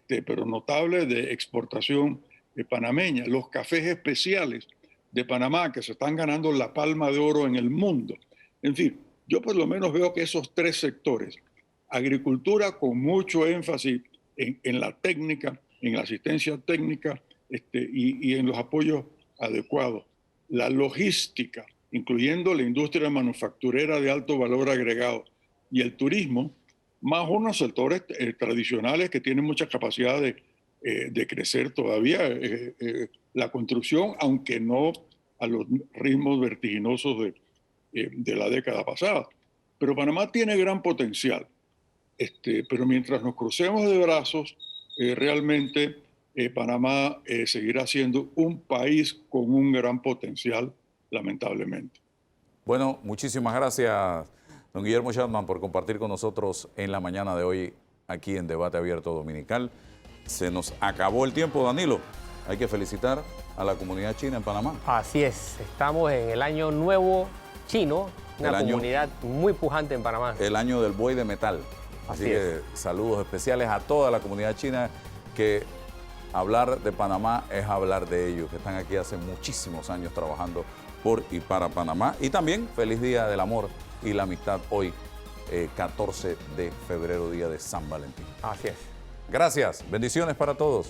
pero notable de exportación panameña. Los cafés especiales de Panamá, que se están ganando la palma de oro en el mundo. En fin, yo por lo menos veo que esos 3 sectores, agricultura con mucho énfasis en la técnica, en la asistencia técnica y en los apoyos adecuados, la logística, incluyendo la industria manufacturera de alto valor agregado y el turismo, más unos sectores tradicionales que tienen mucha capacidad de crecer todavía, la construcción, aunque no a los ritmos vertiginosos de la década pasada. Pero Panamá tiene gran potencial, pero mientras nos crucemos de brazos, realmente Panamá seguirá siendo un país con un gran potencial, lamentablemente. Bueno, muchísimas gracias, don Guillermo Shatman, por compartir con nosotros en la mañana de hoy aquí en Debate Abierto Dominical. Se nos acabó el tiempo, Danilo. Hay que felicitar a la comunidad china en Panamá. Así es, estamos en el año nuevo chino, una comunidad muy pujante en Panamá. El año del buey de metal. Así que saludos especiales a toda la comunidad china, que hablar de Panamá es hablar de ellos, que están aquí hace muchísimos años trabajando por y para Panamá. Y también feliz Día del Amor y la Amistad hoy, 14 de febrero, día de San Valentín. Así es. Gracias, bendiciones para todos.